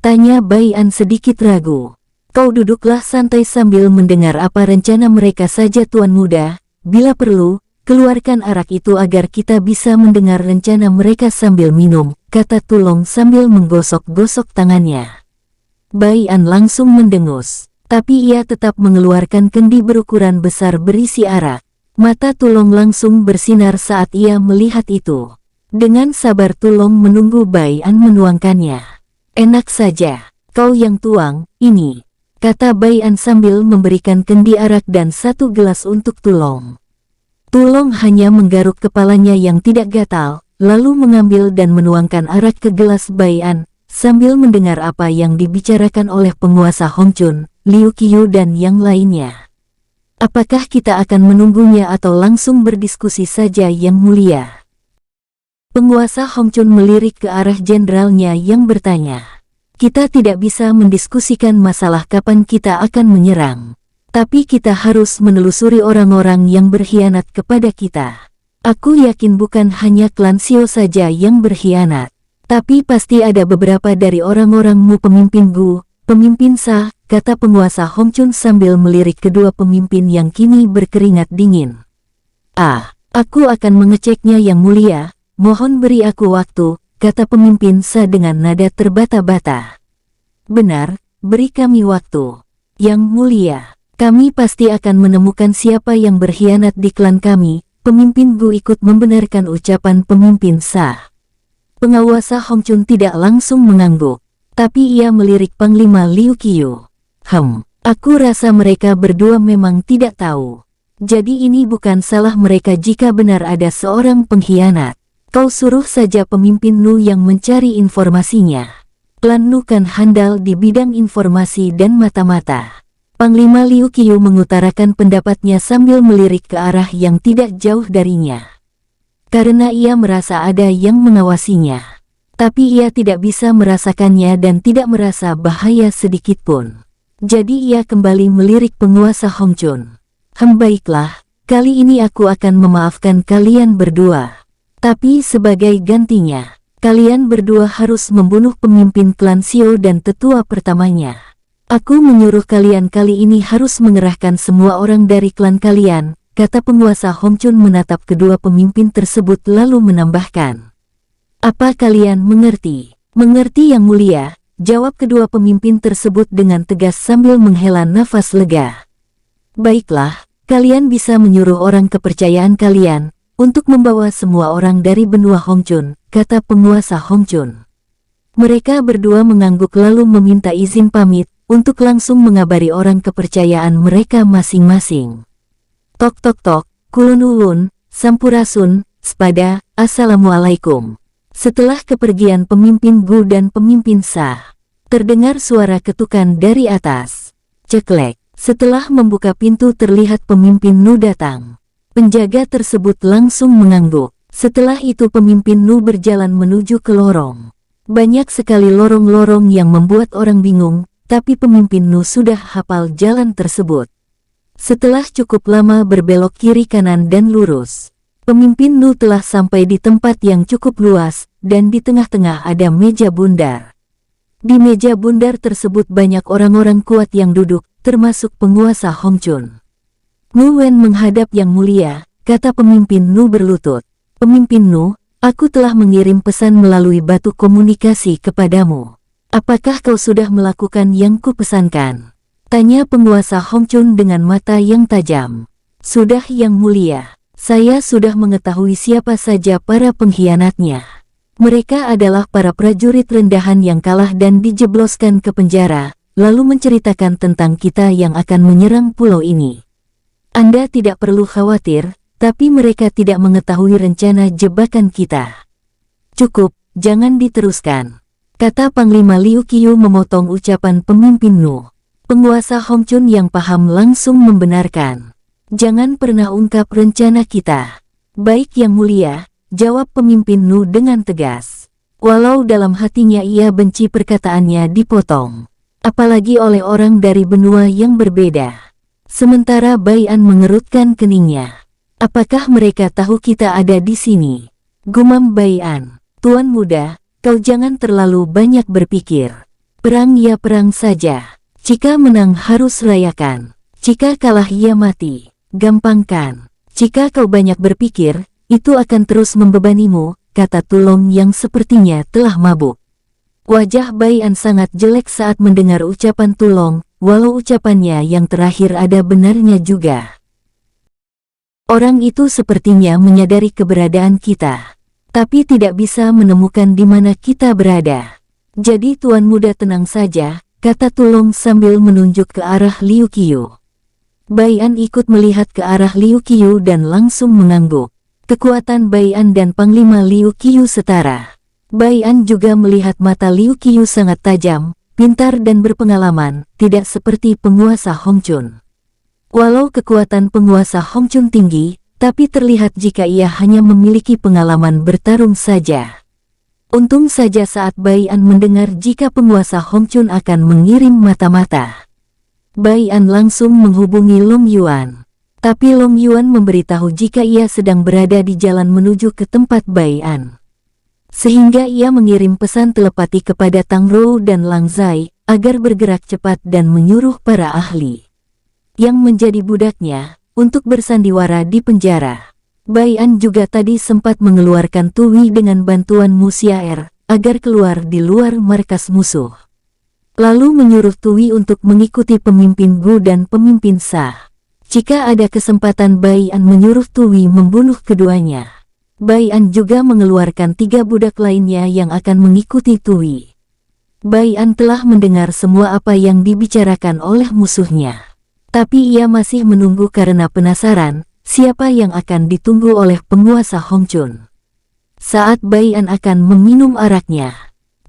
Tanya Baian sedikit ragu. Kau duduklah santai sambil mendengar apa rencana mereka saja tuan muda. Bila perlu, keluarkan arak itu agar kita bisa mendengar rencana mereka sambil minum, kata Tulong sambil menggosok-gosok tangannya. Baian langsung mendengus. Tapi ia tetap mengeluarkan kendi berukuran besar berisi arak. Mata Tulong langsung bersinar saat ia melihat itu. Dengan sabar Tulong menunggu Baian menuangkannya. Enak saja, kau yang tuang, ini, kata Baian sambil memberikan kendi arak dan 1 gelas untuk Tulong. Tulong hanya menggaruk kepalanya yang tidak gatal, lalu mengambil dan menuangkan arak ke gelas Bai'an, sambil mendengar apa yang dibicarakan oleh penguasa Hongchun, Liu Qiyu dan yang lainnya. Apakah kita akan menunggunya atau langsung berdiskusi saja yang mulia? Penguasa Hongchun melirik ke arah jenderalnya yang bertanya. Kita tidak bisa mendiskusikan masalah kapan kita akan menyerang. Tapi kita harus menelusuri orang-orang yang berkhianat kepada kita. Aku yakin bukan hanya klan Xiao saja yang berkhianat. Tapi pasti ada beberapa dari orang-orangmu pemimpin Gu, pemimpin Sa, kata penguasa Hongchun sambil melirik kedua pemimpin yang kini berkeringat dingin. Aku akan mengeceknya yang mulia, mohon beri aku waktu, kata pemimpin Sa dengan nada terbata-bata. Benar, beri kami waktu. Yang mulia. Kami pasti akan menemukan siapa yang berkhianat di klan kami. Pemimpin Gu ikut membenarkan ucapan pemimpin Sa. Penguasa Hongchun tidak langsung mengangguk, tapi ia melirik Panglima Liu Qiyu. Aku rasa mereka berdua memang tidak tahu. Jadi ini bukan salah mereka jika benar ada seorang pengkhianat. Kau suruh saja pemimpin Nu yang mencari informasinya. Klan Nu kan handal di bidang informasi dan mata-mata. Panglima Liu Qiyu mengutarakan pendapatnya sambil melirik ke arah yang tidak jauh darinya. Karena ia merasa ada yang mengawasinya. Tapi ia tidak bisa merasakannya dan tidak merasa bahaya sedikitpun. Jadi ia kembali melirik penguasa Hongchun. Baiklah, kali ini aku akan memaafkan kalian berdua. Tapi sebagai gantinya, kalian berdua harus membunuh pemimpin klan Xiao dan tetua pertamanya. Aku menyuruh kalian kali ini harus mengerahkan semua orang dari klan kalian, kata penguasa Hongchun menatap kedua pemimpin tersebut lalu menambahkan. Apa kalian mengerti? Mengerti yang mulia, jawab kedua pemimpin tersebut dengan tegas sambil menghela nafas lega. Baiklah, kalian bisa menyuruh orang kepercayaan kalian untuk membawa semua orang dari benua Hongchun, kata penguasa Hongchun. Mereka berdua mengangguk lalu meminta izin pamit untuk langsung mengabari orang kepercayaan mereka masing-masing. Tok tok tok, kulun ulun, sampurasun, sepada, assalamualaikum. Setelah kepergian pemimpin Gu dan pemimpin Sa, terdengar suara ketukan dari atas. Ceklek, setelah membuka pintu terlihat pemimpin Nu datang. Penjaga tersebut langsung mengangguk. Setelah itu pemimpin Nu berjalan menuju ke lorong. Banyak sekali lorong-lorong yang membuat orang bingung. Tapi pemimpin Nu sudah hafal jalan tersebut. Setelah cukup lama berbelok kiri kanan dan lurus, pemimpin Nu telah sampai di tempat yang cukup luas, dan di tengah-tengah ada meja bundar. Di meja bundar tersebut banyak orang-orang kuat yang duduk, termasuk penguasa Hongchun. Nu Wen menghadap yang mulia, kata pemimpin Nu berlutut. Pemimpin Nu, aku telah mengirim pesan melalui batu komunikasi kepadamu. Apakah kau sudah melakukan yang kupesankan? Tanya penguasa Hongchun dengan mata yang tajam. Sudah yang mulia, saya sudah mengetahui siapa saja para pengkhianatnya. Mereka adalah para prajurit rendahan yang kalah dan dijebloskan ke penjara, lalu menceritakan tentang kita yang akan menyerang pulau ini. Anda tidak perlu khawatir, tapi mereka tidak mengetahui rencana jebakan kita. Cukup, jangan diteruskan. Kata Panglima Liu Qiyu memotong ucapan pemimpin Nu. Penguasa Hongchun yang paham langsung membenarkan. Jangan pernah ungkap rencana kita. Baik yang mulia, jawab pemimpin Nu dengan tegas. Walau dalam hatinya ia benci perkataannya dipotong. Apalagi oleh orang dari benua yang berbeda. Sementara Bai'an mengerutkan keningnya. Apakah mereka tahu kita ada di sini? Gumam Bai'an. Tuan muda, kau jangan terlalu banyak berpikir. Perang ya perang saja. Jika menang harus rayakan. Jika kalah ya mati. Gampangkan. Jika kau banyak berpikir, itu akan terus membebanimu, kata Tulong yang sepertinya telah mabuk. Wajah Bai'an sangat jelek saat mendengar ucapan Tulong, walau ucapannya yang terakhir ada benarnya juga. Orang itu sepertinya menyadari keberadaan kita. Tapi tidak bisa menemukan di mana kita berada. Jadi tuan muda tenang saja, kata Tulong sambil menunjuk ke arah Liu Qiyu. Bai An ikut melihat ke arah Liu Qiu dan langsung mengangguk. Kekuatan Bai An dan Panglima Liu Qiu setara. Bai An juga melihat mata Liu Qiu sangat tajam, pintar dan berpengalaman, tidak seperti penguasa Hong Chun. Walau kekuatan penguasa Hong Chun tinggi, tapi terlihat jika ia hanya memiliki pengalaman bertarung saja. Untung saja saat Bai An mendengar jika penguasa Hong Chun akan mengirim mata-mata. Bai An langsung menghubungi Long Yuan. Tapi Long Yuan memberitahu jika ia sedang berada di jalan menuju ke tempat Bai An. Sehingga ia mengirim pesan telepati kepada Tang Rou dan Lang Zai, agar bergerak cepat dan menyuruh para ahli yang menjadi budaknya, untuk bersandiwara di penjara. Bai An juga tadi sempat mengeluarkan Tuwi dengan bantuan Musiaer, agar keluar di luar markas musuh. Lalu menyuruh Tuwi untuk mengikuti pemimpin Gu dan pemimpin Sa. Jika ada kesempatan Bai An menyuruh Tuwi membunuh keduanya. Bai An juga mengeluarkan 3 budak lainnya yang akan mengikuti Tuwi. Bai An telah mendengar semua apa yang dibicarakan oleh musuhnya. Tapi ia masih menunggu karena penasaran, siapa yang akan ditunggu oleh penguasa Hong Chun. Saat Bai An akan meminum araknya,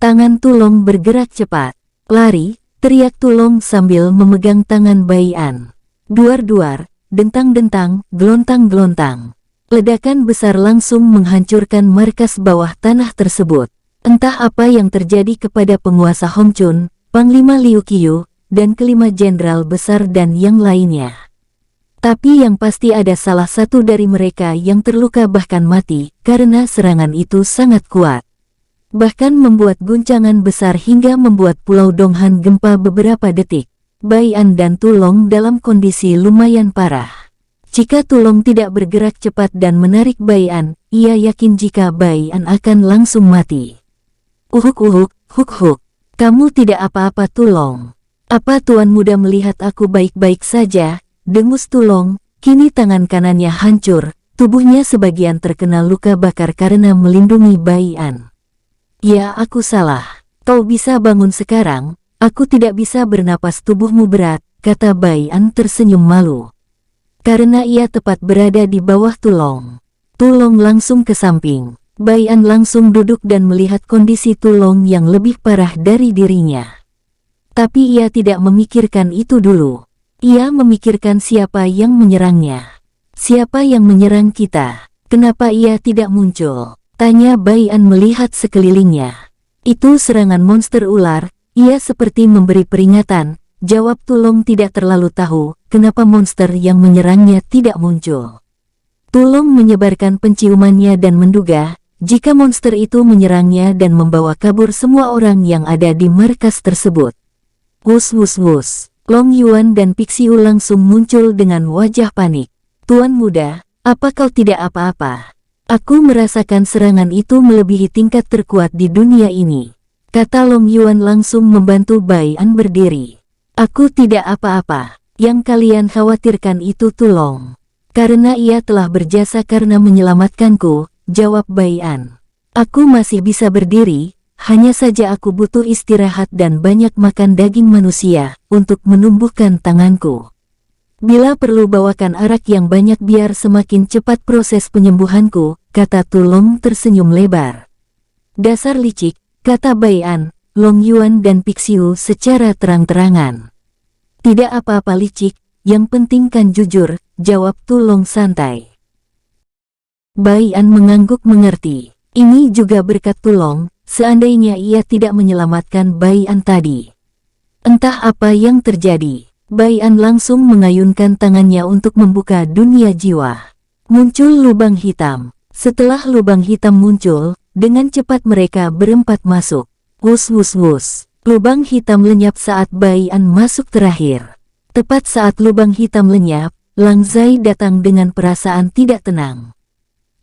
tangan Tulong bergerak cepat. Lari, teriak Tulong sambil memegang tangan Bai An. Duar-duar, dentang-dentang, gelontang-gelontang. Ledakan besar langsung menghancurkan markas bawah tanah tersebut. Entah apa yang terjadi kepada penguasa Hong Chun, Panglima Liu Qiu, dan kelima jenderal besar dan yang lainnya. Tapi yang pasti ada salah satu dari mereka yang terluka bahkan mati, karena serangan itu sangat kuat. Bahkan membuat guncangan besar hingga membuat Pulau Donghan gempa beberapa detik. Bai An dan Tulong dalam kondisi lumayan parah. Jika Tulong tidak bergerak cepat dan menarik Bai An, ia yakin jika Bai An akan langsung mati. Uhuk, kamu tidak apa-apa Tulong. Apa Tuan Muda melihat aku baik-baik saja? Dengus Tulong, kini tangan kanannya hancur, tubuhnya sebagian terkena luka bakar karena melindungi Bai An. Ya, aku salah. Kau bisa bangun sekarang, aku tidak bisa bernapas, tubuhmu berat, kata Bai An tersenyum malu. Karena ia tepat berada di bawah Tulong. Tulong langsung ke samping. Bai An langsung duduk dan melihat kondisi Tulong yang lebih parah dari dirinya. Tapi ia tidak memikirkan itu dulu. Ia memikirkan siapa yang menyerangnya. Siapa yang menyerang kita? Kenapa ia tidak muncul? Tanya Bai An melihat sekelilingnya. Itu serangan monster ular, ia seperti memberi peringatan. Jawab Tulong tidak terlalu tahu, kenapa monster yang menyerangnya tidak muncul. Tulong menyebarkan penciumannya dan menduga, jika monster itu menyerangnya dan membawa kabur semua orang yang ada di markas tersebut. Wus. Long Yuan dan Pixiu langsung muncul dengan wajah panik. Tuan Muda, apa kau tidak apa-apa? Aku merasakan serangan itu melebihi tingkat terkuat di dunia ini. Kata Long Yuan langsung membantu Bai An berdiri. Aku tidak apa-apa, yang kalian khawatirkan itu Tulong. Karena ia telah berjasa karena menyelamatkanku, jawab Bai An. Aku masih bisa berdiri. Hanya saja aku butuh istirahat dan banyak makan daging manusia, untuk menumbuhkan tanganku. Bila perlu bawakan arak yang banyak biar semakin cepat proses penyembuhanku, kata Tulong tersenyum lebar. Dasar licik, kata Bai An, Long Yuan dan Pixiu secara terang-terangan. Tidak apa-apa licik, yang penting kan jujur, jawab Tulong santai. Bai An mengangguk mengerti. Ini juga berkat Tulong. Seandainya ia tidak menyelamatkan Bai An tadi. Entah apa yang terjadi. Bai An langsung mengayunkan tangannya untuk membuka dunia jiwa. Muncul lubang hitam. Setelah lubang hitam muncul, dengan cepat mereka berempat masuk. Wus. Lubang hitam lenyap saat Bai An masuk terakhir. Tepat saat lubang hitam lenyap, Lang Zai datang dengan perasaan tidak tenang.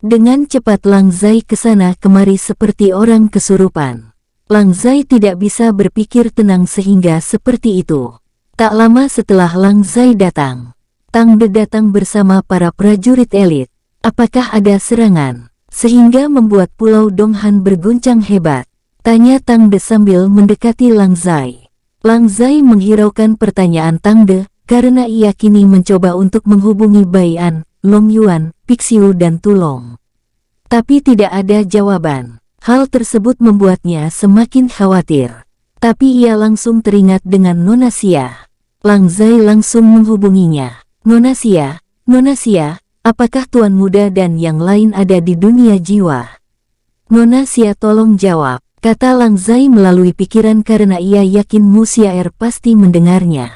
Dengan cepat Lang Zai kesana kemari seperti orang kesurupan. Lang Zai tidak bisa berpikir tenang sehingga seperti itu. Tak lama setelah Lang Zai datang, Tang De datang bersama para prajurit elit. Apakah ada serangan? Sehingga membuat Pulau Donghan berguncang hebat. Tanya Tang De sambil mendekati Lang Zai. Lang Zai menghiraukan pertanyaan Tang De, karena ia kini mencoba untuk menghubungi Bai An, Long Yuan, Pixiu dan Tulong. Tapi tidak ada jawaban. Hal tersebut membuatnya semakin khawatir. Tapi ia langsung teringat dengan Nona Xia. Lang Zai langsung menghubunginya. Nona Xia, apakah Tuan Muda dan yang lain ada di dunia jiwa? Nona Xia tolong jawab, kata Lang Zai melalui pikiran karena ia yakin Mu Xiaer pasti mendengarnya.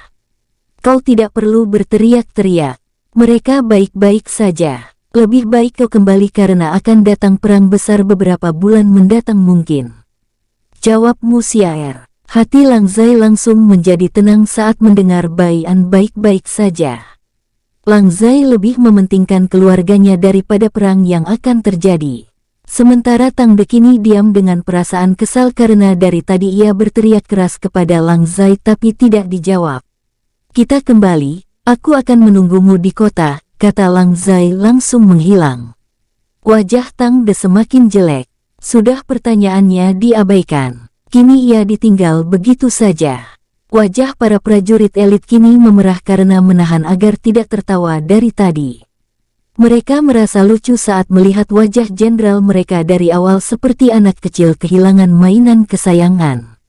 Kau tidak perlu berteriak-teriak. Mereka baik-baik saja. Lebih baik kau kembali karena akan datang perang besar beberapa bulan mendatang mungkin. Jawab Mu Xiaer. Hati Lang Zai langsung menjadi tenang saat mendengar Bai An baik-baik saja. Lang Zai lebih mementingkan keluarganya daripada perang yang akan terjadi. Sementara Tang De kini diam dengan perasaan kesal karena dari tadi ia berteriak keras kepada Lang Zai tapi tidak dijawab. Kita kembali, aku akan menunggumu di kota, kata Lang Zai langsung menghilang. Wajah Tang De semakin jelek. Sudah pertanyaannya diabaikan. Kini ia ditinggal begitu saja. Wajah para prajurit elit kini memerah karena menahan agar tidak tertawa dari tadi. Mereka merasa lucu saat melihat wajah jenderal mereka dari awal seperti anak kecil kehilangan mainan kesayangan.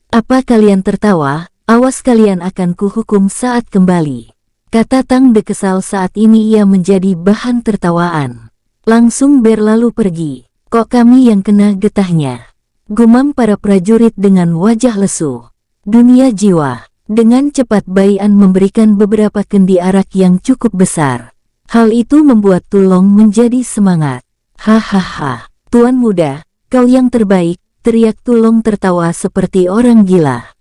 Apa kalian tertawa? Awas kalian akan kuhukum saat kembali. Kata Tang De kesal saat ini ia menjadi bahan tertawaan. Langsung berlalu pergi. Kok kami yang kena getahnya? Gumam para prajurit dengan wajah lesu. Dunia jiwa. Dengan cepat Bai An memberikan beberapa kendi arak yang cukup besar. Hal itu membuat Tulong menjadi semangat. Hahaha. Tuan Muda, kau yang terbaik, teriak Tulong tertawa seperti orang gila.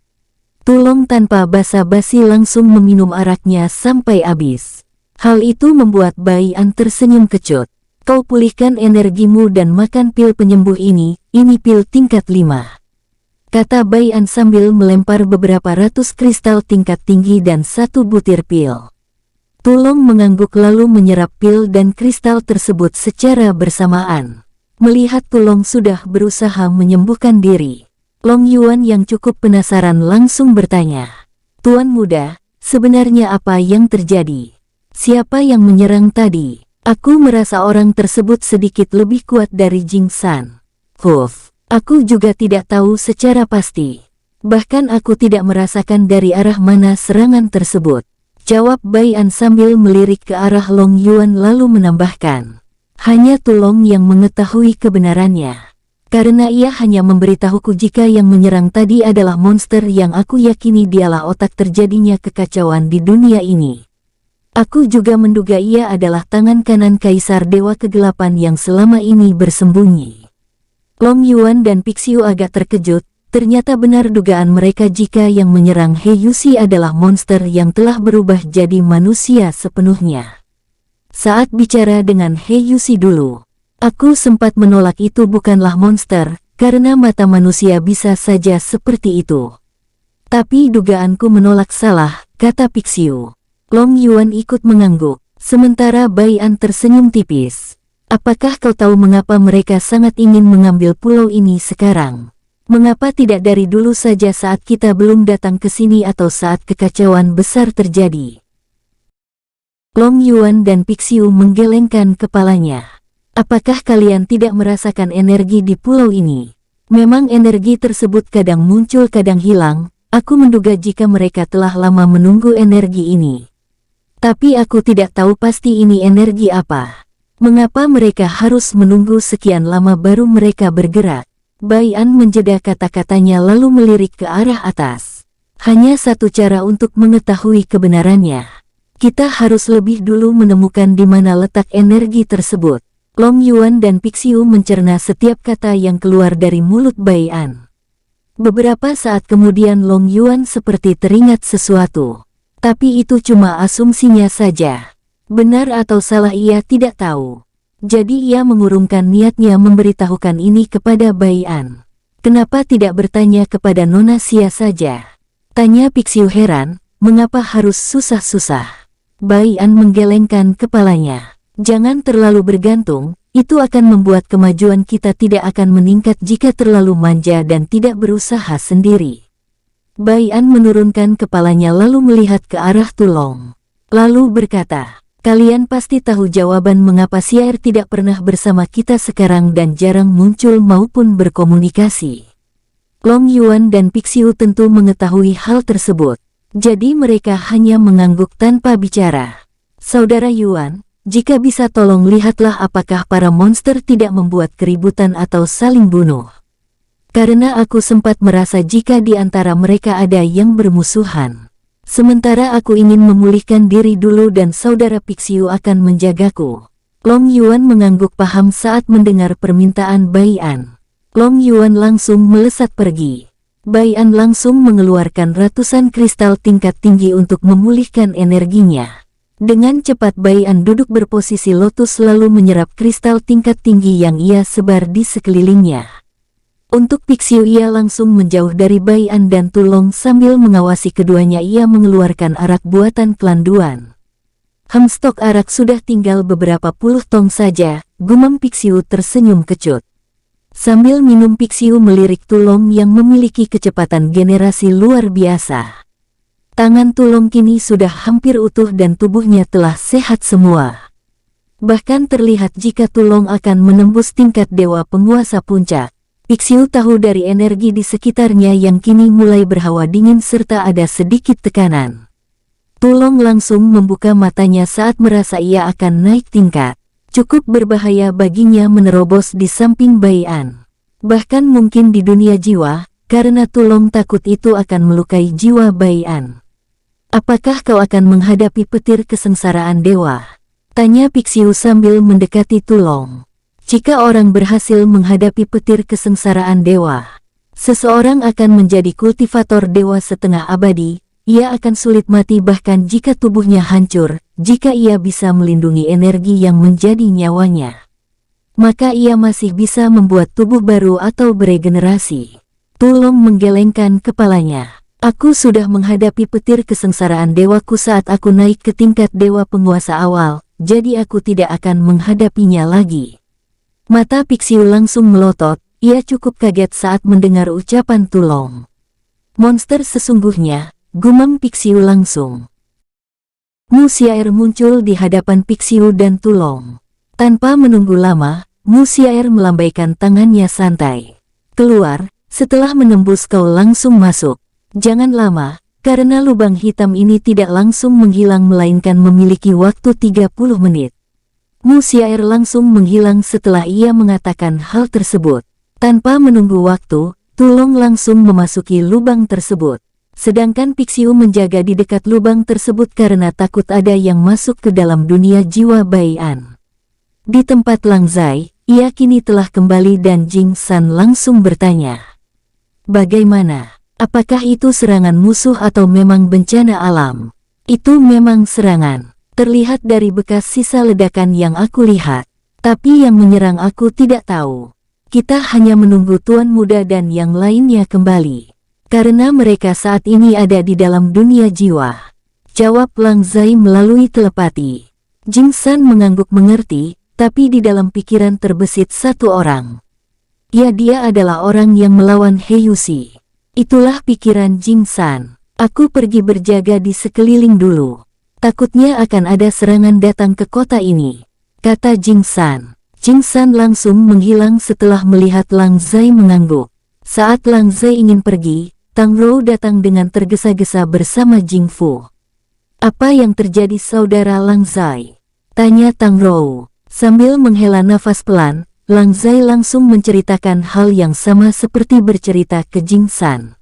Tulong tanpa basa-basi langsung meminum araknya sampai habis. Hal itu membuat Bai An tersenyum kecut. Kau pulihkan energimu dan makan pil penyembuh ini pil tingkat 5. Kata Bai An sambil melempar beberapa ratus kristal tingkat tinggi dan satu butir pil. Tulong mengangguk lalu menyerap pil dan kristal tersebut secara bersamaan. Melihat Tulong sudah berusaha menyembuhkan diri, Long Yuan yang cukup penasaran langsung bertanya, Tuan Muda, sebenarnya apa yang terjadi? Siapa yang menyerang tadi? Aku merasa orang tersebut sedikit lebih kuat dari Jing San. Aku juga tidak tahu secara pasti. Bahkan aku tidak merasakan dari arah mana serangan tersebut. Jawab Bai An sambil melirik ke arah Long Yuan lalu menambahkan. Hanya Tulong yang mengetahui kebenarannya. Karena ia hanya memberitahuku jika yang menyerang tadi adalah monster yang aku yakini dialah otak terjadinya kekacauan di dunia ini. Aku juga menduga ia adalah tangan kanan Kaisar Dewa Kegelapan yang selama ini bersembunyi. Long Yuan dan Pixiu agak terkejut, ternyata benar dugaan mereka jika yang menyerang He Yuxi adalah monster yang telah berubah jadi manusia sepenuhnya. Saat bicara dengan He Yuxi dulu, aku sempat menolak itu bukanlah monster, karena mata manusia bisa saja seperti itu. Tapi dugaanku menolak salah, kata Pixiu. Long Yuan ikut mengangguk, sementara Bai An tersenyum tipis. Apakah kau tahu mengapa mereka sangat ingin mengambil pulau ini sekarang? Mengapa tidak dari dulu saja saat kita belum datang ke sini atau saat kekacauan besar terjadi? Long Yuan dan Pixiu menggelengkan kepalanya. Apakah kalian tidak merasakan energi di pulau ini? Memang energi tersebut kadang muncul kadang hilang. Aku menduga jika mereka telah lama menunggu energi ini. Tapi aku tidak tahu pasti ini energi apa. Mengapa mereka harus menunggu sekian lama baru mereka bergerak? Bai An menjeda kata-katanya lalu melirik ke arah atas. Hanya satu cara untuk mengetahui kebenarannya. Kita harus lebih dulu menemukan di mana letak energi tersebut. Long Yuan dan Pixiu mencerna setiap kata yang keluar dari mulut Bai An. Beberapa saat kemudian Long Yuan seperti teringat sesuatu. Tapi itu cuma asumsinya saja. Benar atau salah ia tidak tahu. Jadi ia mengurungkan niatnya memberitahukan ini kepada Bai An. Kenapa tidak bertanya kepada Nona Xia saja? Tanya Pixiu heran, mengapa harus susah-susah? Bai An menggelengkan kepalanya. Jangan terlalu bergantung, itu akan membuat kemajuan kita tidak akan meningkat jika terlalu manja dan tidak berusaha sendiri. Bai An menurunkan kepalanya lalu melihat ke arah Tulong. Lalu berkata, kalian pasti tahu jawaban mengapa Xiaer tidak pernah bersama kita sekarang dan jarang muncul maupun berkomunikasi. Long Yuan dan Pixiu tentu mengetahui hal tersebut. Jadi mereka hanya mengangguk tanpa bicara. Saudara Yuan, jika bisa tolong lihatlah apakah para monster tidak membuat keributan atau saling bunuh. Karena aku sempat merasa jika di antara mereka ada yang bermusuhan. Sementara aku ingin memulihkan diri dulu dan saudara Pixiu akan menjagaku. Long Yuan mengangguk paham saat mendengar permintaan Bai An. Long Yuan langsung melesat pergi. Bai An langsung mengeluarkan ratusan kristal tingkat tinggi untuk memulihkan energinya. Dengan cepat Bai An duduk berposisi lotus lalu menyerap kristal tingkat tinggi yang ia sebar di sekelilingnya. Untuk Pixiu ia langsung menjauh dari Bai An dan Tulong sambil mengawasi keduanya ia mengeluarkan arak buatan klan Duan. Stok arak sudah tinggal beberapa puluh tong saja, gumam Pixiu tersenyum kecut. Sambil minum Pixiu melirik Tulong yang memiliki kecepatan generasi luar biasa. Tangan Tulong kini sudah hampir utuh dan tubuhnya telah sehat semua. Bahkan terlihat jika Tulong akan menembus tingkat dewa penguasa puncak. Pixiu tahu dari energi di sekitarnya yang kini mulai berhawa dingin serta ada sedikit tekanan. Tulong langsung membuka matanya saat merasa ia akan naik tingkat. Cukup berbahaya baginya menerobos di samping Bai An. Bahkan mungkin di dunia jiwa, karena Tulong takut itu akan melukai jiwa Bai An. Apakah kau akan menghadapi petir kesengsaraan dewa? Tanya Pixiu sambil mendekati Tulong. Jika orang berhasil menghadapi petir kesengsaraan dewa, seseorang akan menjadi kultivator dewa setengah abadi, ia akan sulit mati bahkan jika tubuhnya hancur, jika ia bisa melindungi energi yang menjadi nyawanya. Maka ia masih bisa membuat tubuh baru atau beregenerasi. Tulong menggelengkan kepalanya. Aku sudah menghadapi petir kesengsaraan dewaku saat aku naik ke tingkat dewa penguasa awal, jadi aku tidak akan menghadapinya lagi. Mata Pixiu langsung melotot, ia cukup kaget saat mendengar ucapan Tulong. Monster sesungguhnya, gumam Pixiu langsung. Mu Xiaer muncul di hadapan Pixiu dan Tulong. Tanpa menunggu lama, Mu Xiaer melambaikan tangannya santai. Keluar, setelah menembus kau langsung masuk. Jangan lama, karena lubang hitam ini tidak langsung menghilang melainkan memiliki waktu 30 menit. Mu Xiaer langsung menghilang setelah ia mengatakan hal tersebut. Tanpa menunggu waktu, Tulong langsung memasuki lubang tersebut. Sedangkan Pixiu menjaga di dekat lubang tersebut karena takut ada yang masuk ke dalam dunia jiwa Bai An. Di tempat Lang Zai, ia kini telah kembali dan Jing San langsung bertanya. Bagaimana? Apakah itu serangan musuh atau memang bencana alam? Itu memang serangan. Terlihat dari bekas sisa ledakan yang aku lihat. Tapi yang menyerang aku tidak tahu. Kita hanya menunggu Tuan Muda dan yang lainnya kembali. Karena mereka saat ini ada di dalam dunia jiwa. Jawab Lang Zai melalui telepati. Jing San mengangguk mengerti, tapi di dalam pikiran terbesit satu orang. Ya, dia adalah orang yang melawan Heyusi. Itulah pikiran Jing San. Aku pergi berjaga di sekeliling dulu. Takutnya akan ada serangan datang ke kota ini, kata Jing San. Jing San langsung menghilang setelah melihat Lang Zai mengangguk. Saat Lang Zai ingin pergi, Tang Rou datang dengan tergesa-gesa bersama Jing Fu. Apa yang terjadi saudara Lang Zai? Tanya Tang Rou. Sambil menghela nafas pelan, Lang Zai langsung menceritakan hal yang sama seperti bercerita ke Jing San.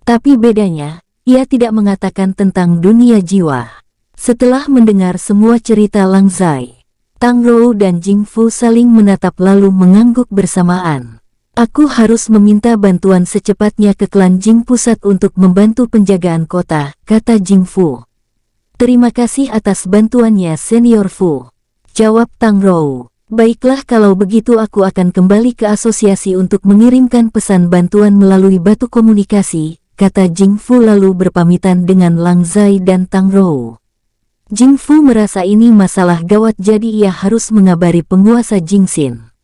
Tapi bedanya, ia tidak mengatakan tentang dunia jiwa. Setelah mendengar semua cerita Lang Zai, Tang Rou dan Jing Fu saling menatap lalu mengangguk bersamaan. Aku harus meminta bantuan secepatnya ke klan Jing Pusat untuk membantu penjagaan kota, kata Jing Fu. Terima kasih atas bantuannya Senior Fu, jawab Tang Rou. Baiklah kalau begitu aku akan kembali ke asosiasi untuk mengirimkan pesan bantuan melalui batu komunikasi, kata Jing Fu lalu berpamitan dengan Lang Zai dan Tang Rou. Jing Fu merasa ini masalah gawat jadi ia harus mengabari penguasa Jing Xin.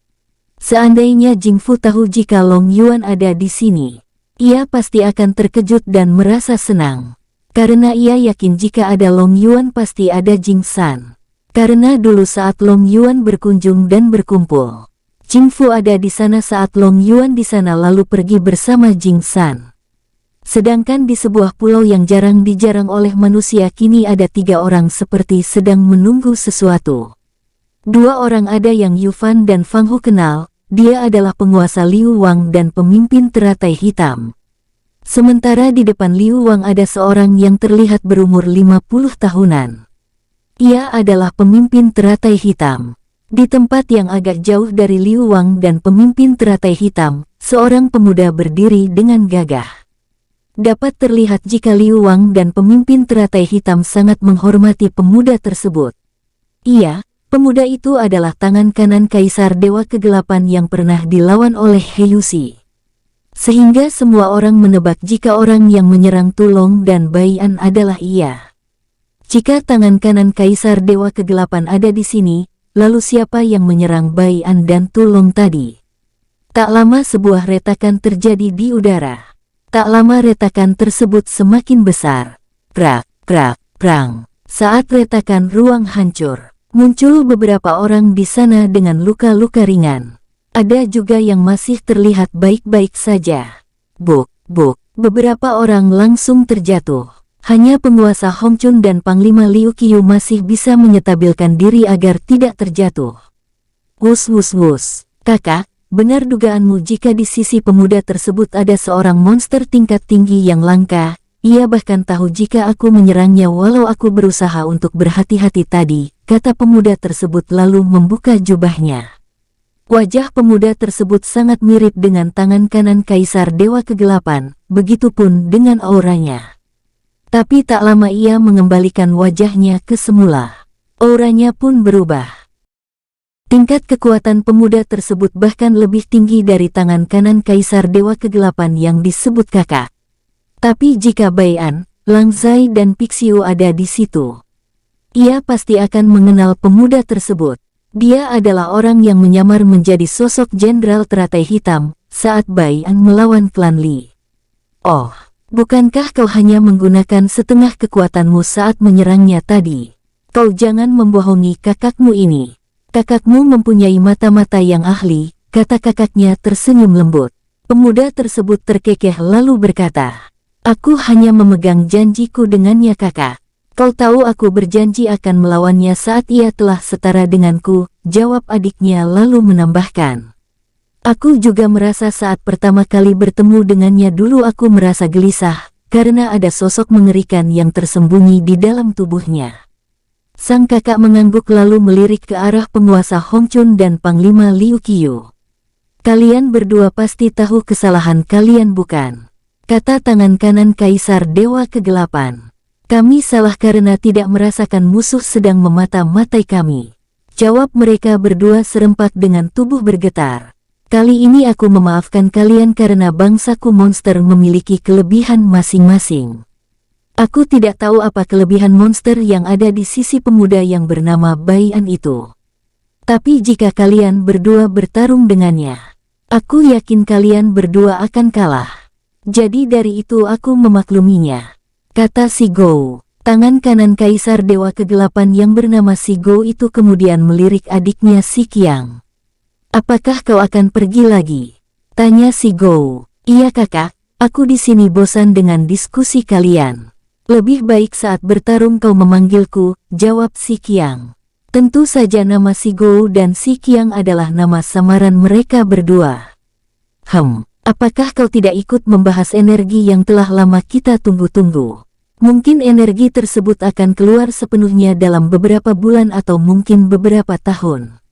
Seandainya Jing Fu tahu jika Long Yuan ada di sini, ia pasti akan terkejut dan merasa senang. Karena ia yakin jika ada Long Yuan pasti ada Jing San. Karena dulu saat Long Yuan berkunjung dan berkumpul, Jing Fu ada di sana saat Long Yuan di sana lalu pergi bersama Jing San. Sedangkan di sebuah pulau yang jarang dijarang oleh manusia kini ada 3 orang seperti sedang menunggu sesuatu. 2 orang ada yang Yu Fan dan Fang Hu kenal, dia adalah penguasa Liu Wang dan pemimpin teratai hitam. Sementara di depan Liu Wang ada seorang yang terlihat berumur 50 tahunan. Ia adalah pemimpin teratai hitam. Di tempat yang agak jauh dari Liu Wang dan pemimpin teratai hitam, seorang pemuda berdiri dengan gagah. Dapat terlihat jika Liu Wang dan pemimpin teratai hitam sangat menghormati pemuda tersebut. Pemuda itu adalah tangan kanan Kaisar Dewa Kegelapan yang pernah dilawan oleh He Yuxi. Sehingga semua orang menebak jika orang yang menyerang Tulong dan Bai'an adalah ia. Jika tangan kanan Kaisar Dewa Kegelapan ada di sini, lalu siapa yang menyerang Bai'an dan Tulong tadi? Tak lama sebuah retakan terjadi di udara. Tak lama retakan tersebut semakin besar. Prak, prak, prang. Saat retakan ruang hancur, muncul beberapa orang di sana dengan luka-luka ringan. Ada juga yang masih terlihat baik-baik saja. Buk, buk, beberapa orang langsung terjatuh. Hanya penguasa Hong Chun dan Panglima Liu Qiu masih bisa menyetabilkan diri agar tidak terjatuh. Wus wus wus. Kakak, benar dugaanmu jika di sisi pemuda tersebut ada seorang monster tingkat tinggi yang langka. Ia bahkan tahu jika aku menyerangnya walau aku berusaha untuk berhati-hati tadi, kata pemuda tersebut lalu membuka jubahnya. Wajah pemuda tersebut sangat mirip dengan tangan kanan Kaisar Dewa Kegelapan, begitupun dengan auranya. Tapi tak lama ia mengembalikan wajahnya ke semula. Auranya pun berubah. Tingkat kekuatan pemuda tersebut bahkan lebih tinggi dari tangan kanan Kaisar Dewa Kegelapan yang disebut kakak. Tapi jika Bai'an, Lang Zai dan Pixiu ada di situ, ia pasti akan mengenal pemuda tersebut. Dia adalah orang yang menyamar menjadi sosok Jenderal Teratai Hitam saat Bai'an melawan klan Li. Oh, bukankah kau hanya menggunakan setengah kekuatanmu saat menyerangnya tadi? Kau jangan membohongi kakakmu ini. Kakakmu mempunyai mata-mata yang ahli, kata kakaknya tersenyum lembut. Pemuda tersebut terkekeh lalu berkata, aku hanya memegang janjiku dengannya kakak. Kau tahu aku berjanji akan melawannya saat ia telah setara denganku, jawab adiknya lalu menambahkan. Aku juga merasa saat pertama kali bertemu dengannya dulu aku merasa gelisah, karena ada sosok mengerikan yang tersembunyi di dalam tubuhnya. Sang kakak mengangguk lalu melirik ke arah penguasa Hong Chun dan Panglima Liu Qiu. Kalian berdua pasti tahu kesalahan kalian bukan? Kata tangan kanan Kaisar Dewa Kegelapan. Kami salah karena tidak merasakan musuh sedang memata-matai kami. Jawab mereka berdua serempak dengan tubuh bergetar. Kali ini aku memaafkan kalian karena bangsaku monster memiliki kelebihan masing-masing. Aku tidak tahu apa kelebihan monster yang ada di sisi pemuda yang bernama Bai'an itu. Tapi jika kalian berdua bertarung dengannya, aku yakin kalian berdua akan kalah. Jadi dari itu aku memakluminya. Kata Si Gou. Tangan kanan Kaisar Dewa Kegelapan yang bernama Si Gou itu kemudian melirik adiknya Si Qiang. Apakah kau akan pergi lagi? Tanya Si Gou. Iya kakak, aku di sini bosan dengan diskusi kalian. Lebih baik saat bertarung kau memanggilku, jawab Si Qiang. Tentu saja nama Si Gou dan Si Qiang adalah nama samaran mereka berdua. Apakah kau tidak ikut membahas energi yang telah lama kita tunggu-tunggu? Mungkin energi tersebut akan keluar sepenuhnya dalam beberapa bulan atau mungkin beberapa tahun.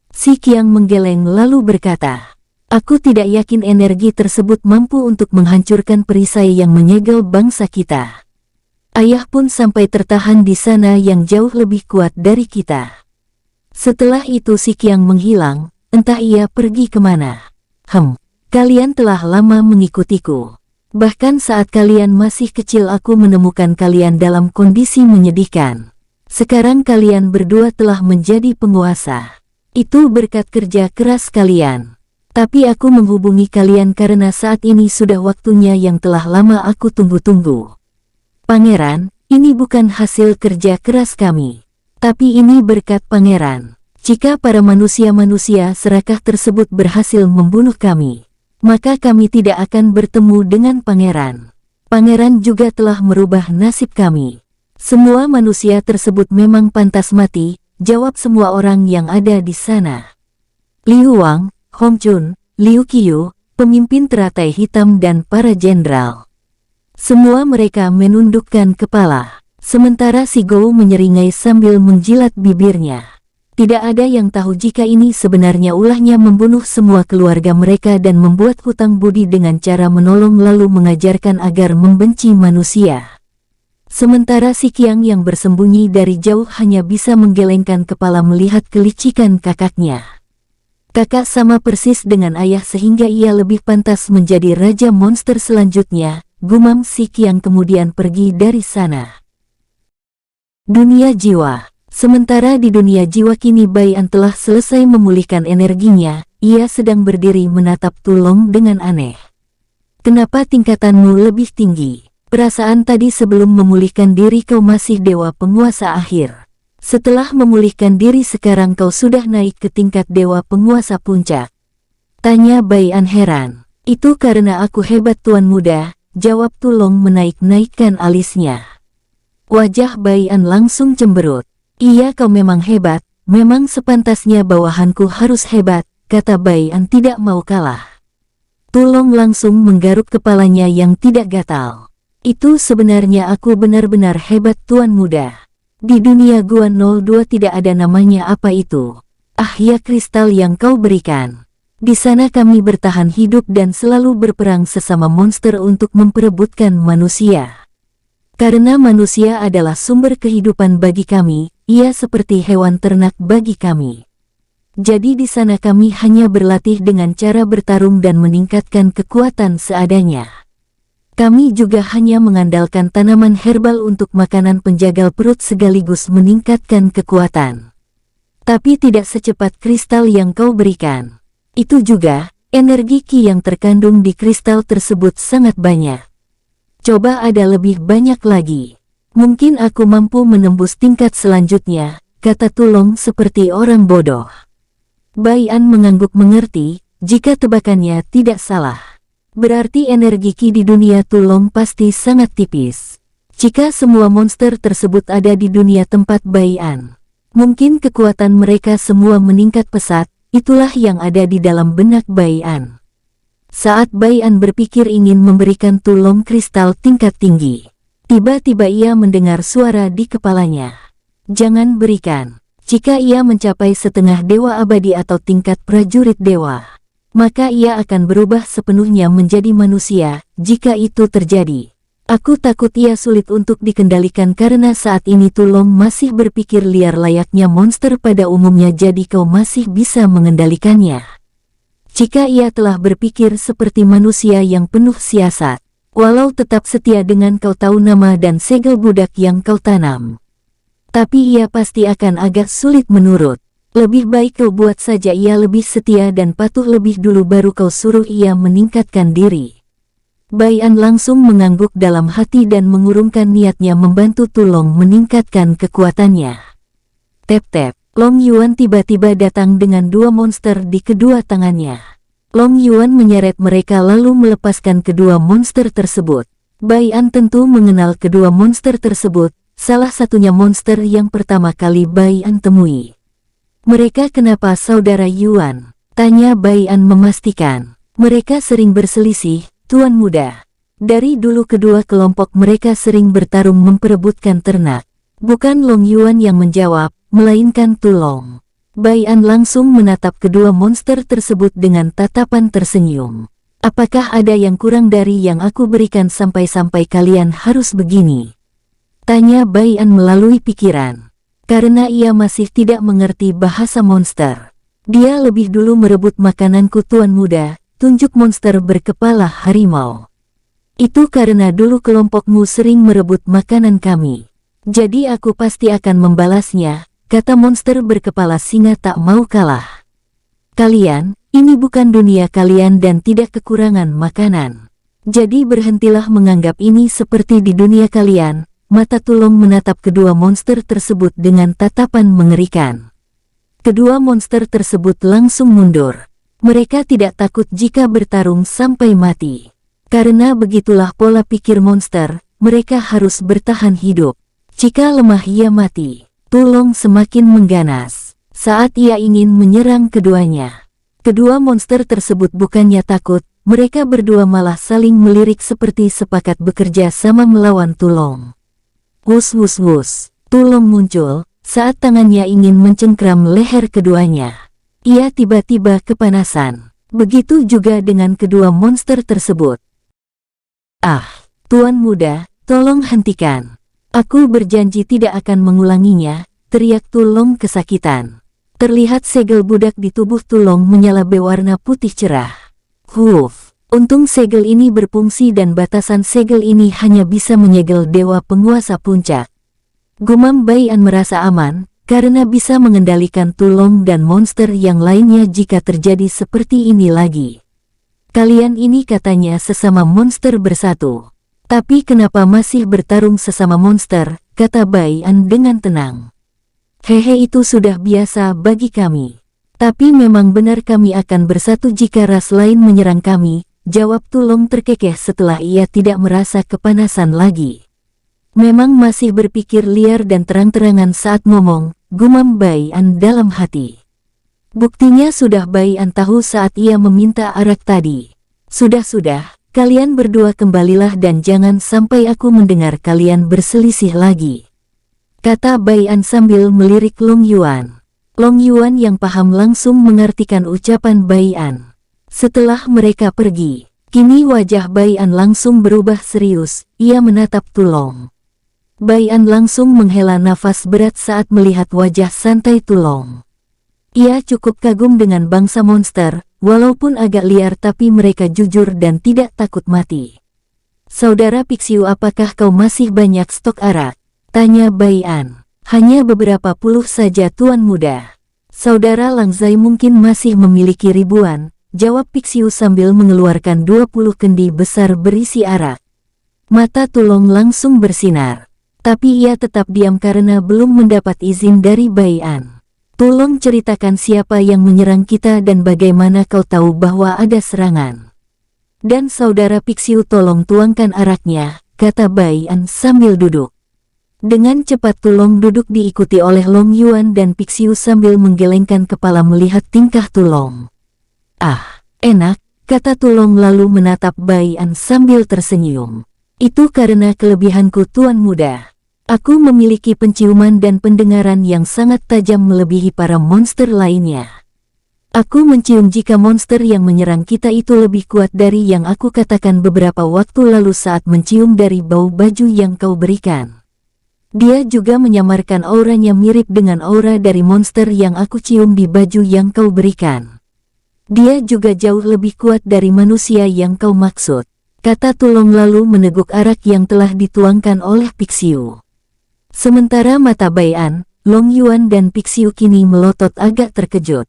Si Qiang menggeleng lalu berkata, aku tidak yakin energi tersebut mampu untuk menghancurkan perisai yang menyegel bangsa kita. Ayah pun sampai tertahan di sana yang jauh lebih kuat dari kita. Setelah itu Si Qiang menghilang, entah ia pergi kemana. Kalian telah lama mengikutiku. Bahkan saat kalian masih kecil aku menemukan kalian dalam kondisi menyedihkan. Sekarang kalian berdua telah menjadi penguasa. Itu berkat kerja keras kalian. Tapi aku menghubungi kalian karena saat ini sudah waktunya yang telah lama aku tunggu-tunggu. Pangeran, ini bukan hasil kerja keras kami. Tapi ini berkat Pangeran. Jika para manusia-manusia serakah tersebut berhasil membunuh kami, maka kami tidak akan bertemu dengan Pangeran. Pangeran juga telah merubah nasib kami. Semua manusia tersebut memang pantas mati, jawab semua orang yang ada di sana. Liu Wang, Hong Chun, Liu Qiu, pemimpin teratai hitam dan para jenderal. Semua mereka menundukkan kepala. Sementara si Gou menyeringai sambil menjilat bibirnya. Tidak ada yang tahu jika ini sebenarnya ulahnya membunuh semua keluarga mereka dan membuat hutang budi dengan cara menolong lalu mengajarkan agar membenci manusia. Sementara si Qiang yang bersembunyi dari jauh hanya bisa menggelengkan kepala melihat kelicikan kakaknya. Kakak sama persis dengan ayah sehingga ia lebih pantas menjadi raja monster selanjutnya, gumam si Qiang kemudian pergi dari sana. Dunia jiwa. Sementara di dunia jiwa kini Bai An telah selesai memulihkan energinya, ia sedang berdiri menatap Tulong dengan aneh. Kenapa tingkatanmu lebih tinggi? Perasaan tadi sebelum memulihkan diri kau masih dewa penguasa akhir. Setelah memulihkan diri sekarang kau sudah naik ke tingkat dewa penguasa puncak. Tanya Bai An heran. Itu karena aku hebat tuan muda, jawab Tulong menaik-naikkan alisnya. Wajah Bai An langsung cemberut. Iya kau memang hebat, memang sepantasnya bawahanku harus hebat, kata Bai An tidak mau kalah. Tulong langsung menggaruk kepalanya yang tidak gatal. Itu sebenarnya aku benar-benar hebat tuan muda. Di dunia Gua 02 tidak ada namanya apa itu. Ah ya kristal yang kau berikan. Di sana kami bertahan hidup dan selalu berperang sesama monster untuk memperebutkan manusia. Karena manusia adalah sumber kehidupan bagi kami, ia seperti hewan ternak bagi kami. Jadi di sana kami hanya berlatih dengan cara bertarung dan meningkatkan kekuatan seadanya. Kami juga hanya mengandalkan tanaman herbal untuk makanan penjagal perut sekaligus meningkatkan kekuatan. Tapi tidak secepat kristal yang kau berikan. Itu juga, energi Qi yang terkandung di kristal tersebut sangat banyak. Coba ada lebih banyak lagi. Mungkin aku mampu menembus tingkat selanjutnya, kata Tulong seperti orang bodoh. Bai An mengangguk mengerti, jika tebakannya tidak salah. Berarti energi Qi di dunia Tulong pasti sangat tipis. Jika semua monster tersebut ada di dunia tempat Bai An, mungkin kekuatan mereka semua meningkat pesat, itulah yang ada di dalam benak Bai An. Saat Bai An berpikir ingin memberikan Tulong kristal tingkat tinggi, tiba-tiba ia mendengar suara di kepalanya. Jangan berikan. Jika ia mencapai setengah dewa abadi atau tingkat prajurit dewa, maka ia akan berubah sepenuhnya menjadi manusia. Jika itu terjadi, aku takut ia sulit untuk dikendalikan karena saat ini Tulong masih berpikir liar layaknya monster pada umumnya, jadi kau masih bisa mengendalikannya. Jika ia telah berpikir seperti manusia yang penuh siasat, walau tetap setia dengan kau tahu nama dan segel budak yang kau tanam, tapi ia pasti akan agak sulit menurut. Lebih baik kau buat saja ia lebih setia dan patuh lebih dulu baru kau suruh ia meningkatkan diri. Bai An langsung mengangguk dalam hati dan mengurungkan niatnya membantu Tulong meningkatkan kekuatannya. Tep-tep. Long Yuan tiba-tiba datang dengan dua monster di kedua tangannya. Long Yuan menyeret mereka lalu melepaskan kedua monster tersebut. Bai An tentu mengenal kedua monster tersebut, salah satunya monster yang pertama kali Bai An temui. Mereka kenapa saudara Yuan? Tanya Bai An memastikan. Mereka sering berselisih, tuan muda. Dari dulu kedua kelompok mereka sering bertarung memperebutkan ternak. Bukan Long Yuan yang menjawab, melainkan Tulong. Bai An langsung menatap kedua monster tersebut dengan tatapan tersenyum. Apakah ada yang kurang dari yang aku berikan sampai-sampai kalian harus begini? Tanya Bai An melalui pikiran. Karena ia masih tidak mengerti bahasa monster. Dia lebih dulu merebut makananku tuan muda, tunjuk monster berkepala harimau. Itu karena dulu kelompokmu sering merebut makanan kami. Jadi aku pasti akan membalasnya, kata monster berkepala singa tak mau kalah. Kalian, Ini bukan dunia kalian dan tidak kekurangan makanan. Jadi berhentilah menganggap ini seperti di dunia kalian." Mata Tulong menatap kedua monster tersebut dengan tatapan mengerikan. Kedua monster tersebut langsung mundur. Mereka tidak takut jika bertarung sampai mati. Karena begitulah pola pikir monster, mereka harus bertahan hidup. Jika lemah ia mati. Tulong semakin mengganas saat ia ingin menyerang keduanya. Kedua monster tersebut bukannya takut, mereka berdua malah saling melirik seperti sepakat bekerja sama melawan Tulong. Wus wus wus, Tulong muncul saat tangannya ingin mencengkram leher keduanya. Ia tiba-tiba kepanasan. Begitu juga dengan kedua monster tersebut. "Ah, Tuan Muda, tolong hentikan. Aku berjanji tidak akan mengulanginya," teriak Tulong kesakitan. Terlihat segel budak di tubuh Tulong menyala berwarna putih cerah. Untung segel ini berfungsi dan batasan segel ini hanya bisa menyegel dewa penguasa puncak. Gumam Baian merasa aman, karena bisa mengendalikan Tulong dan monster yang lainnya jika terjadi seperti ini lagi. "Kalian ini katanya sesama monster bersatu. Tapi kenapa masih bertarung sesama monster?" kata Baian dengan tenang. "Hehe, itu sudah biasa bagi kami. Tapi memang benar kami akan bersatu jika ras lain menyerang kami," jawab Tulong terkekeh setelah ia tidak merasa kepanasan lagi. Memang masih berpikir liar dan terang-terangan saat ngomong, gumam Baian dalam hati. Buktinya sudah Baian tahu saat ia meminta arak tadi. "Sudah, kalian berdua kembalilah dan jangan sampai aku mendengar kalian berselisih lagi," kata Baian sambil melirik Long Yuan. Long Yuan yang paham langsung mengartikan ucapan Baian. Setelah mereka pergi, kini wajah Baian langsung berubah serius, ia menatap Tulong. Baian langsung menghela nafas berat saat melihat wajah santai Tulong. Ia cukup kagum dengan bangsa monster, walaupun agak liar tapi mereka jujur dan tidak takut mati. "Saudara Pixiu, apakah kau masih banyak stok arak?" tanya Baian. "Hanya beberapa puluh saja Tuan Muda." "Saudara Langzai mungkin masih memiliki ribuan," jawab Pixiu sambil mengeluarkan 20 kendi besar berisi arak. Mata Tulong langsung bersinar. Tapi ia tetap diam karena belum mendapat izin dari Baian. "Tolong ceritakan siapa yang menyerang kita dan bagaimana kau tahu bahwa ada serangan." "Dan saudara Pixiu tolong tuangkan araknya," kata Baian sambil duduk. Dengan cepat Tulong duduk diikuti oleh Long Yuan dan Pixiu sambil menggelengkan kepala melihat tingkah Tulong. "Ah, enak," kata Tulong lalu menatap Baian sambil tersenyum. "Itu karena kelebihanku Tuan Muda. Aku memiliki penciuman dan pendengaran yang sangat tajam melebihi para monster lainnya. Aku mencium jika monster yang menyerang kita itu lebih kuat dari yang aku katakan beberapa waktu lalu saat mencium dari bau baju yang kau berikan. Dia juga menyamarkan auranya mirip dengan aura dari monster yang aku cium di baju yang kau berikan. Dia juga jauh lebih kuat dari manusia yang kau maksud," kata Tulong lalu meneguk arak yang telah dituangkan oleh Pixiu. Sementara mata Baian, Long Yuan dan Pixiu kini melotot agak terkejut.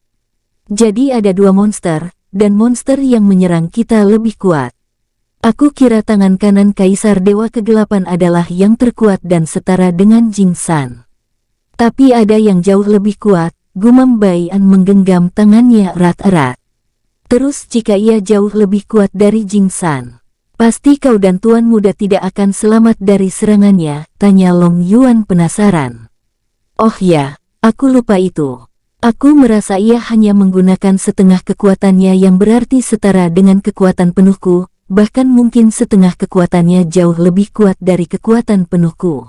"Jadi ada dua monster, dan monster yang menyerang kita lebih kuat. Aku kira tangan kanan Kaisar Dewa Kegelapan adalah yang terkuat dan setara dengan Jing San. Tapi ada yang jauh lebih kuat," gumam Baian menggenggam tangannya erat-erat. "Terus jika ia jauh lebih kuat dari Jing San, pasti kau dan Tuan Muda tidak akan selamat dari serangannya," tanya Long Yuan penasaran. "Oh ya, aku lupa itu. Aku merasa ia hanya menggunakan setengah kekuatannya yang berarti setara dengan kekuatan penuhku, bahkan mungkin setengah kekuatannya jauh lebih kuat dari kekuatan penuhku,"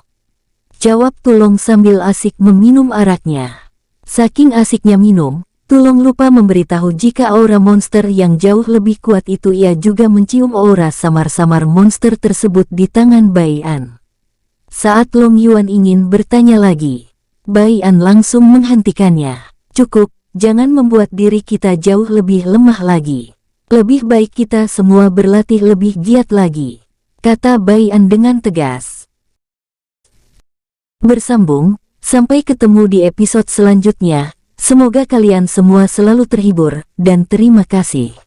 jawab Tulong sambil asik meminum araknya. Saking asiknya minum, Tulong lupa memberitahu jika aura monster yang jauh lebih kuat itu ia juga mencium aura samar-samar monster tersebut di tangan Baian. Saat Long Yuan ingin bertanya lagi, Baian langsung menghentikannya. "Cukup, jangan membuat diri kita jauh lebih lemah lagi. Lebih baik kita semua berlatih lebih giat lagi," kata Baian dengan tegas. Bersambung, sampai ketemu di episode selanjutnya. Semoga kalian semua selalu terhibur, dan terima kasih.